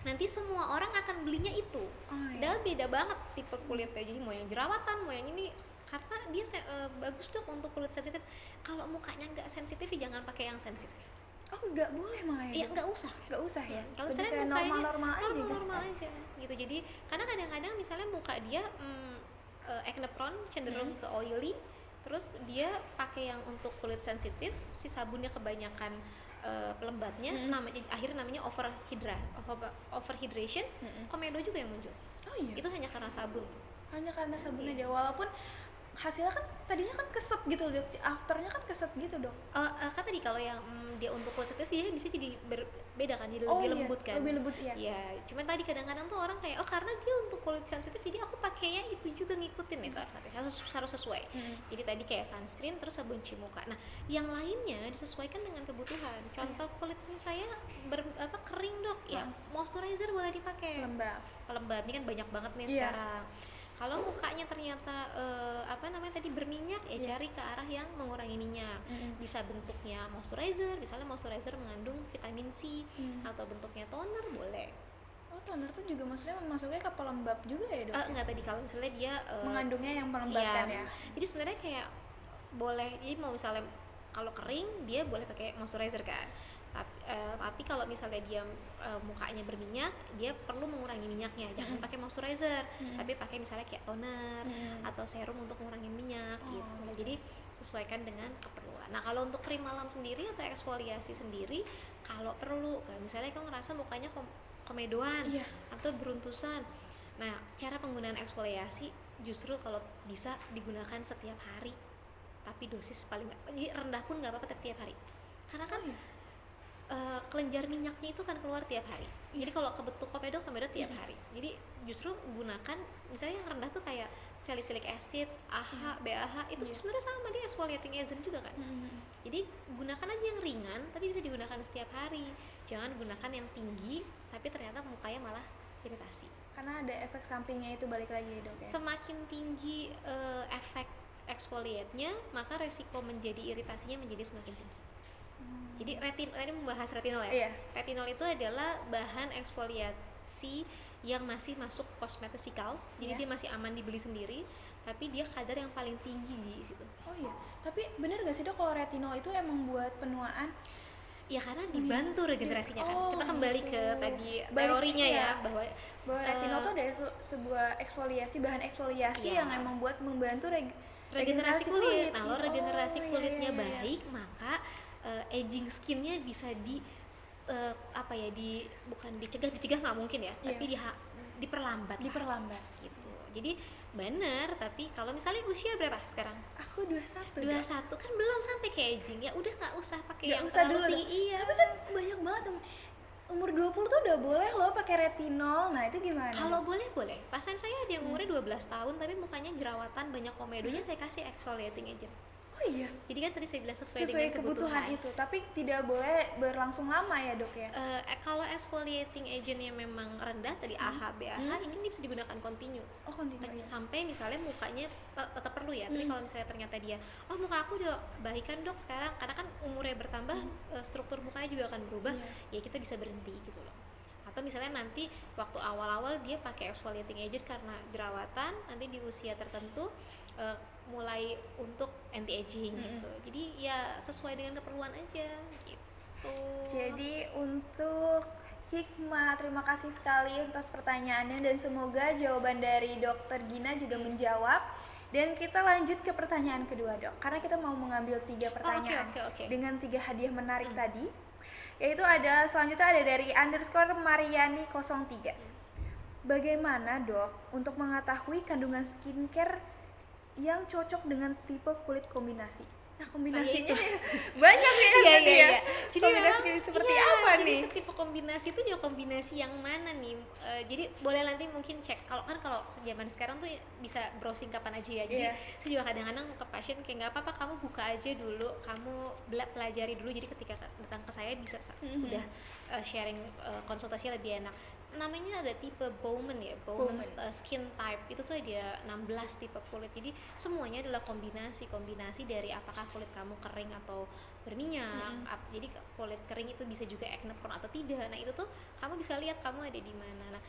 nanti semua orang akan belinya itu. Iya. Padahal beda banget tipe kulitnya, jadi mau yang jerawatan mau yang ini, karena dia bagus tuh untuk kulit sensitif. Kalau mukanya nggak sensitif ya jangan pakai yang sensitif. Oh, nggak boleh malah ya? Iya Dok? nggak usah kan? Nggak usah ya? Kalau Lebih misalnya kayak mukanya normal-normal aja gitu? normal aja gitu. Jadi karena kadang-kadang misalnya muka dia acne prone, cenderung ke oily, terus dia pakai yang untuk kulit sensitif, si sabunnya kebanyakan pelembabnya, akhirnya namanya overhydration, komedo juga yang muncul. Oh iya? Itu hanya karena sabun. Hanya karena sabun Iya. aja, walaupun hasilnya kan tadinya kan keset gitu Dok, afternya kan keset gitu Dok. Kan tadi kalau yang dia untuk kulit sensitif dia bisa jadi berbeda kan, jadi Oh lebih iya, lembut kan. lebih lembut, iya. Iya, cuman tadi kadang-kadang tuh orang kayak karena dia untuk kulit sensitif jadi aku pakainya itu juga ngikutin itu harus sesuai. Jadi tadi kayak sunscreen terus sabun cuci muka. Nah, yang lainnya disesuaikan dengan kebutuhan. Contoh kulitnya saya kering Dok, ya moisturizer boleh dipakai. Pelembab ini kan banyak banget nih sekarang. Kalau mukanya ternyata tadi berminyak ya cari ke arah yang mengurangi minyak. Bisa bentuknya moisturizer, misalnya moisturizer mengandung vitamin C, atau bentuknya toner boleh. Oh, toner tuh juga maksudnya masuknya ke pelembab juga ya Dok? Enggak, tadi kalau misalnya dia mengandungnya yang melembabkan ya. Jadi sebenarnya kayak boleh, jadi mau misalnya kalau kering dia boleh pakai moisturizer kan. Tapi kalau misalnya dia mukanya berminyak, dia perlu mengurangi minyaknya. Jangan pakai moisturizer, tapi pakai misalnya kayak toner atau serum untuk mengurangi minyak gitu. Jadi sesuaikan dengan keperluan. Nah, kalau untuk krim malam sendiri atau eksfoliasi sendiri, kalau perlu, kan misalnya kamu ngerasa mukanya komedoan atau beruntusan. Nah, cara penggunaan eksfoliasi justru kalau bisa digunakan setiap hari, tapi dosis paling jadi rendah pun nggak apa-apa tiap hari. Karena kan kelenjar minyaknya itu kan keluar tiap hari. Jadi kalau kebentuk komedo tiap hari. Jadi justru gunakan misalnya yang rendah tuh kayak salicylic acid, AHA, BAH itu sebenarnya sama dia exfoliating agent juga kan. Jadi gunakan aja yang ringan tapi bisa digunakan setiap hari. Jangan gunakan yang tinggi tapi ternyata mukanya malah iritasi. Karena ada efek sampingnya itu, balik lagi ya Dok ya. Semakin tinggi efek exfoliate-nya, maka resiko menjadi iritasinya menjadi semakin tinggi. Jadi tadi membahas retinol ya. Iya. Retinol itu adalah bahan eksfoliasi yang masih masuk kosmetikal. Jadi dia masih aman dibeli sendiri, tapi dia kadar yang paling tinggi di situ. Oh iya. Tapi benar gak sih Dok kalau retinol itu emang buat penuaan? Ya karena dibantu regenerasinya kan. Kita kembali gitu. ke tadi teorinya ya, bahwa retinol itu ada sebuah eksfoliasi, bahan eksfoliasi yang emang buat membantu regenerasi kulit. Nah, kalau regenerasi iya, kulitnya iya. baik, maka aging skinnya bisa bukan dicegah nggak mungkin ya, tapi diperlambat gitu. Jadi bener, tapi kalau misalnya usia berapa sekarang? Aku 21 kan belum sampai ke aging, ya udah nggak usah pakai yang usah terlalu dulu. tinggi. Iya, Tapi kan banyak banget umur 20 tuh udah boleh loh pakai retinol. Nah, itu gimana? kalau boleh. Pasien saya ada yang umurnya 12 tahun tapi mukanya jerawatan, banyak komedonya, saya kasih exfoliating agent. Oh iya. Jadi kan tadi saya bilang sesuai Sesuai dengan kebutuhan itu, tapi tidak boleh berlangsung lama ya Dok ya. Kalau exfoliating agentnya memang rendah tadi AHA, BAH, ini bisa digunakan continue. Oh, continue ya. Sampai misalnya mukanya tetap perlu ya. Tapi kalau misalnya ternyata dia, muka aku udah baikan Dok sekarang, karena kan umurnya bertambah, struktur mukanya juga akan berubah, ya kita bisa berhenti gitu loh. Atau misalnya nanti waktu awal-awal dia pakai exfoliating agent karena jerawatan, nanti di usia tertentu mulai untuk anti aging gitu. Jadi ya sesuai dengan keperluan aja gitu. Jadi untuk Hikmah, terima kasih sekali atas pertanyaannya dan semoga jawaban dari Dokter Gina juga menjawab. Dan kita lanjut ke pertanyaan kedua Dok, karena kita mau mengambil 3 pertanyaan Oke. dengan 3 hadiah menarik tadi. Yaitu selanjutnya ada dari _Mariani03. Bagaimana Dok untuk mengetahui kandungan skincare yang cocok dengan tipe kulit kombinasi? Nah, kombinasinya itu. banyak ya. Iya berarti iya ya. iya. Jadi Kombinasi memang seperti iya, apa jadi nih? tipe kombinasi itu juga kombinasi yang mana nih? Jadi boleh nanti mungkin cek. Kalau zaman sekarang tuh bisa browsing kapan aja ya. Jadi Iya. saya juga kadang-kadang ke pasien kayak nggak apa-apa kamu buka aja dulu, kamu pelajari dulu. Jadi ketika datang ke saya bisa udah sharing konsultasinya lebih enak. Namanya ada tipe Bowman ya, Bowman skin type. Itu tuh ada 16 tipe kulit. Jadi semuanya adalah kombinasi dari apakah kulit kamu kering atau berminyak. Jadi kulit kering itu bisa juga acne prone atau tidak. Nah, itu tuh kamu bisa lihat kamu ada di mana. Nah,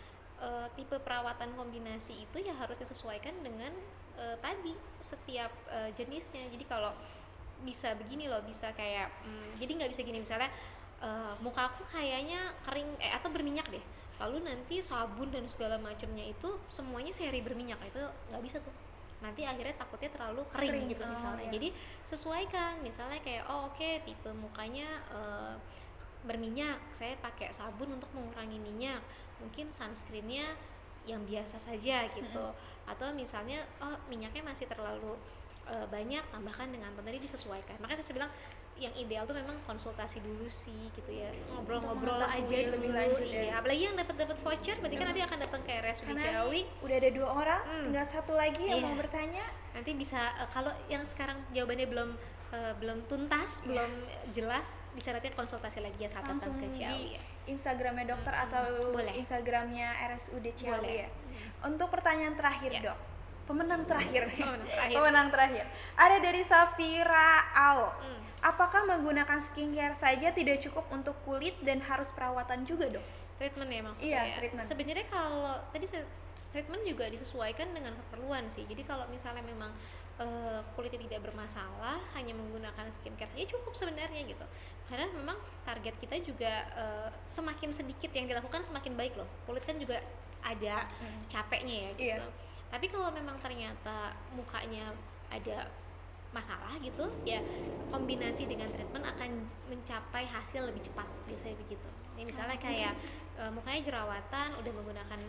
tipe perawatan kombinasi itu ya harus disesuaikan dengan tadi setiap jenisnya. Jadi kalau bisa begini loh, bisa kayak jadi nggak bisa gini misalnya muka aku kayaknya kering atau berminyak deh, lalu nanti sabun dan segala macamnya itu semuanya seri berminyak, itu nggak bisa tuh, nanti akhirnya takutnya terlalu kering gitu misalnya. Iya. Jadi sesuaikan, misalnya kayak tipe mukanya berminyak, saya pakai sabun untuk mengurangi minyak, mungkin sunscreennya yang biasa saja gitu. Atau misalnya minyaknya masih terlalu banyak, tambahkan dengan tadi disesuaikan. Makanya saya bilang yang ideal tuh memang konsultasi dulu sih gitu ya, ngobrol-ngobrol mengetahui aja dulu. lebih lanjut ya. Iya, apalagi yang dapat voucher berarti kan nanti akan datang ke RSUD Karena Ciawi. udah ada 2 orang, tinggal 1 lagi yang Iya. mau bertanya. Nanti bisa kalau yang sekarang jawabannya belum tuntas, belum jelas, bisa nanti konsultasi lagi ya saat Langsung datang ke Ciawi di ya. Instagramnya dokter atau Boleh. Instagramnya RSUD Ciawi Boleh. ya. Untuk pertanyaan terakhir Ya. dok, pemenang terakhir. Pemenang terakhir. Ada dari Safira Ao. Apakah menggunakan skincare saja tidak cukup untuk kulit dan harus perawatan juga dok? Treatment ya maksudnya. Iya, ya. treatment. Sebenarnya kalau tadi treatment juga disesuaikan dengan keperluan sih. Jadi kalau misalnya memang kulitnya tidak bermasalah, hanya menggunakan skincare saja cukup sebenarnya gitu. Karena memang target kita juga semakin sedikit yang dilakukan semakin baik loh. Kulit kan juga ada capeknya ya gitu. Iya. Tapi kalau memang ternyata mukanya ada masalah gitu ya, kombinasi dengan treatment akan mencapai hasil lebih cepat, biasanya begitu. Ini misalnya kayak mukanya jerawatan, udah menggunakan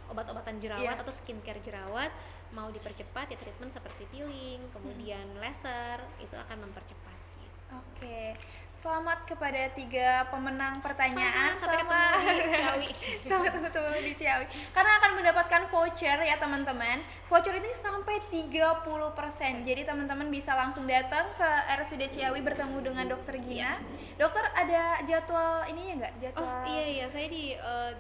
obat-obatan jerawat atau skincare jerawat, mau dipercepat ya treatment seperti peeling, kemudian laser, itu akan mempercepat gitu. Oke, selamat kepada 3 pemenang pertanyaan. Sampai ketemu di Ciawi. Sampai ketemu di Ciawi. Karena akan mendapatkan voucher ya teman-teman. Voucher ini sampai 30%. Jadi teman-teman bisa langsung datang ke RSUD Ciawi bertemu dengan Dokter Gina. Dokter ada jadwal ini ya nggak? Jadwal Oh iya, saya di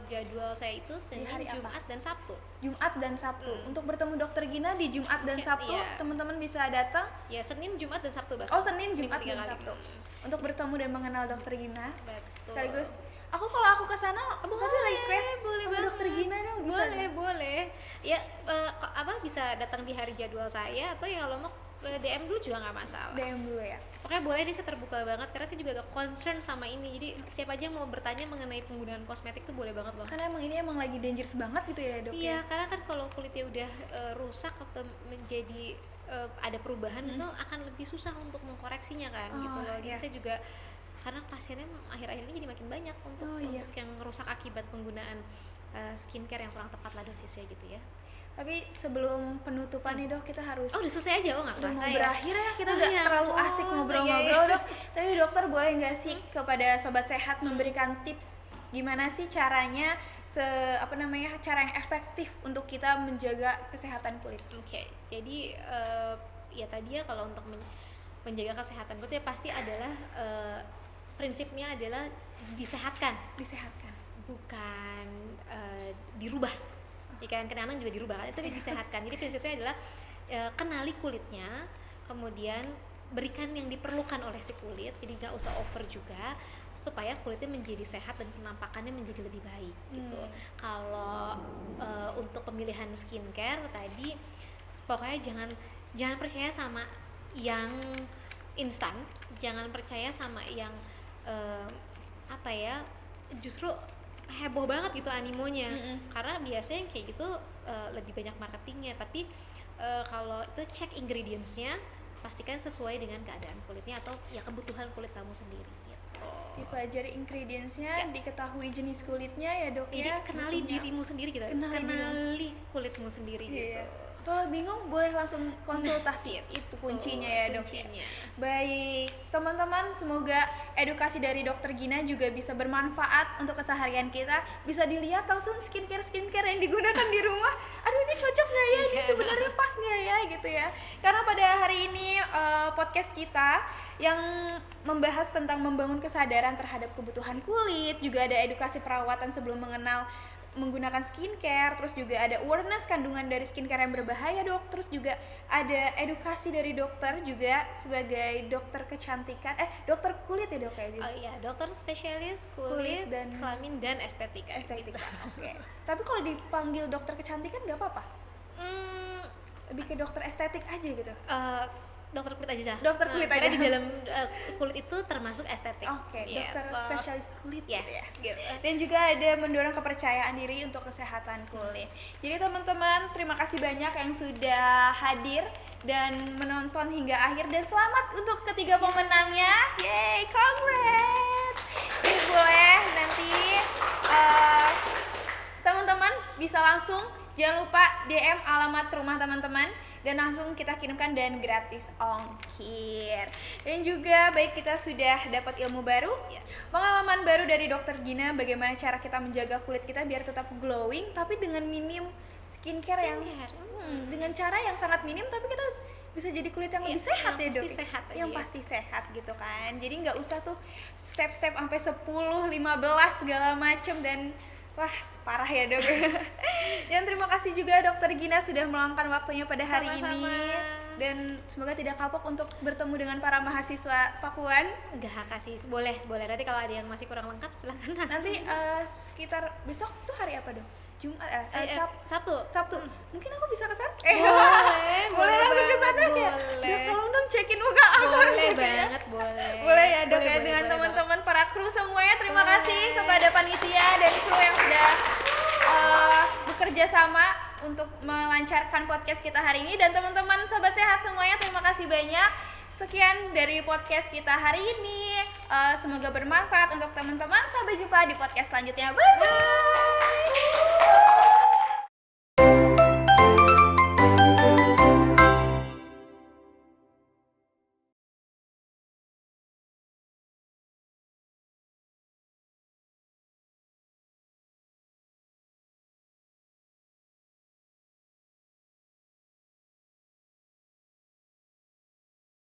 jadwal saya itu Senin, hari apa? Jumat dan Sabtu. Jumat dan Sabtu. Untuk bertemu Dokter Gina di Jumat dan Sabtu, Iya. teman-teman bisa datang. Ya Senin, Jumat dan Sabtu bahkan. Oh, Senin, Jumat, Seminggu 3 dan kali. Sabtu. Untuk bertemu dan mengenal Dokter Gina. Betul. Sekaligus kalau aku ke sana tapi request boleh sama banget. Dokter Gina dong, bisa Boleh. Ya bisa datang di hari jadwal saya, atau ya kalau mau DM dulu juga nggak masalah. DM dulu ya. Pokoknya boleh deh, saya terbuka banget karena saya juga agak concern sama ini. Jadi siapa aja mau bertanya mengenai penggunaan kosmetik tuh boleh banget loh. Karena ini emang lagi dangerous banget gitu ya dok. Iya, ya? karena kan kalau kulitnya udah rusak atau menjadi ada perubahan itu akan lebih susah untuk mengkoreksinya kan gitu loh. Jadi iya. saya juga karena pasiennya akhir-akhir ini jadi makin banyak untuk yang rusak akibat penggunaan skincare yang kurang tepat lah dosisnya gitu ya. Tapi sebelum penutupan nih dok, kita harus Udah selesai aja, nggak udah kerasa mau ya. berakhir ya, kita Oh, udah ya terlalu ampun, asik iya, ngobrol-ngobrol iya. dok. Tapi dokter boleh nggak sih kepada sobat sehat memberikan tips gimana sih caranya cara yang efektif untuk kita menjaga kesehatan kulit? Oke, jadi ya tadi ya kalau untuk menjaga kesehatan kulit ya pasti adalah prinsipnya adalah disehatkan, bukan dirubah. Ya kan, kadang-kadang juga dirubah, tapi disehatkan. Jadi prinsipnya adalah kenali kulitnya, kemudian berikan yang diperlukan oleh si kulit, jadi nggak usah over juga, supaya kulitnya menjadi sehat dan penampakannya menjadi lebih baik gitu. Kalau untuk pemilihan skincare tadi, pokoknya jangan percaya sama yang instan, jangan percaya sama yang justru heboh banget gitu animonya. Karena biasanya yang kayak gitu lebih banyak marketingnya, tapi kalau itu cek ingredientsnya, pastikan sesuai dengan keadaan kulitnya atau ya kebutuhan kulit kamu sendiri gitu. Dipelajari ingredientsnya, diketahui jenis kulitnya ya dok. Jadi ya. kenali bentuknya. dirimu sendiri gitu. Kenali kulitmu sendiri Iya. gitu. Kalau bingung boleh langsung konsultasi. Itu kuncinya ya dok. Kuncinya. Baik, teman-teman, semoga edukasi dari Dokter Gina juga bisa bermanfaat untuk keseharian kita. Bisa dilihat langsung skincare yang digunakan di rumah. Aduh, ini cocok nggak ya? Ini sebenarnya pas nggak ya? Gitu ya. Karena pada hari ini podcast kita yang membahas tentang membangun kesadaran terhadap kebutuhan kulit, juga ada edukasi perawatan sebelum menggunakan skincare, terus juga ada awareness kandungan dari skincare yang berbahaya dok, terus juga ada edukasi dari dokter juga sebagai dokter kecantikan, dokter kulit ya dok ya? Oh iya, dokter spesialis kulit dan kelamin dan estetika. Oke. Tapi kalau dipanggil dokter kecantikan nggak apa-apa? Lebih ke dokter estetik aja gitu? Dokter kulit aja. Dokter kulit aja. Karena di dalam kulit itu termasuk estetik. Oke, dokter spesialis kulit yes, gitu ya. gitu. Dan juga ada mendorong kepercayaan diri untuk kesehatan kulit. Jadi teman-teman, terima kasih banyak yang sudah hadir dan menonton hingga akhir, dan selamat untuk ketiga pemenangnya. Yeay, congrats. Jadi boleh nanti teman-teman bisa langsung, jangan lupa DM alamat rumah teman-teman dan langsung kita kirimkan dan gratis ongkir. Dan juga baik, kita sudah dapat ilmu baru, pengalaman baru dari Dokter Gina, bagaimana cara kita menjaga kulit kita biar tetap glowing tapi dengan minim skincare. Yang dengan cara yang sangat minim tapi kita bisa jadi kulit yang lebih sehat ya dok. Yang pasti sehat gitu kan. Jadi nggak usah tuh step-step sampai 10, 15 segala macem, dan wah parah ya dok. Dan terima kasih juga Dokter Gina sudah meluangkan waktunya pada hari ini, dan semoga tidak kapok untuk bertemu dengan para mahasiswa Pakuan. Enggak kasih, boleh nanti kalau ada yang masih kurang lengkap silakan. Nanti sekitar besok tuh hari apa dok? Jumat, Sabtu. Mungkin aku bisa ke sana? Boleh langsung ke sana ya? Dok, tolong dong cekin muka aku. Boleh banget, boleh. Boleh ya dok ya, dengan teman-teman para kru semuanya. Terima kasih kepada panitia dan kru yang sudah bekerja sama untuk melancarkan podcast kita hari ini. Dan teman-teman sobat sehat semuanya, terima kasih banyak. Sekian dari podcast kita hari ini. Semoga bermanfaat untuk teman-teman. Sampai jumpa di podcast selanjutnya. Bye bye.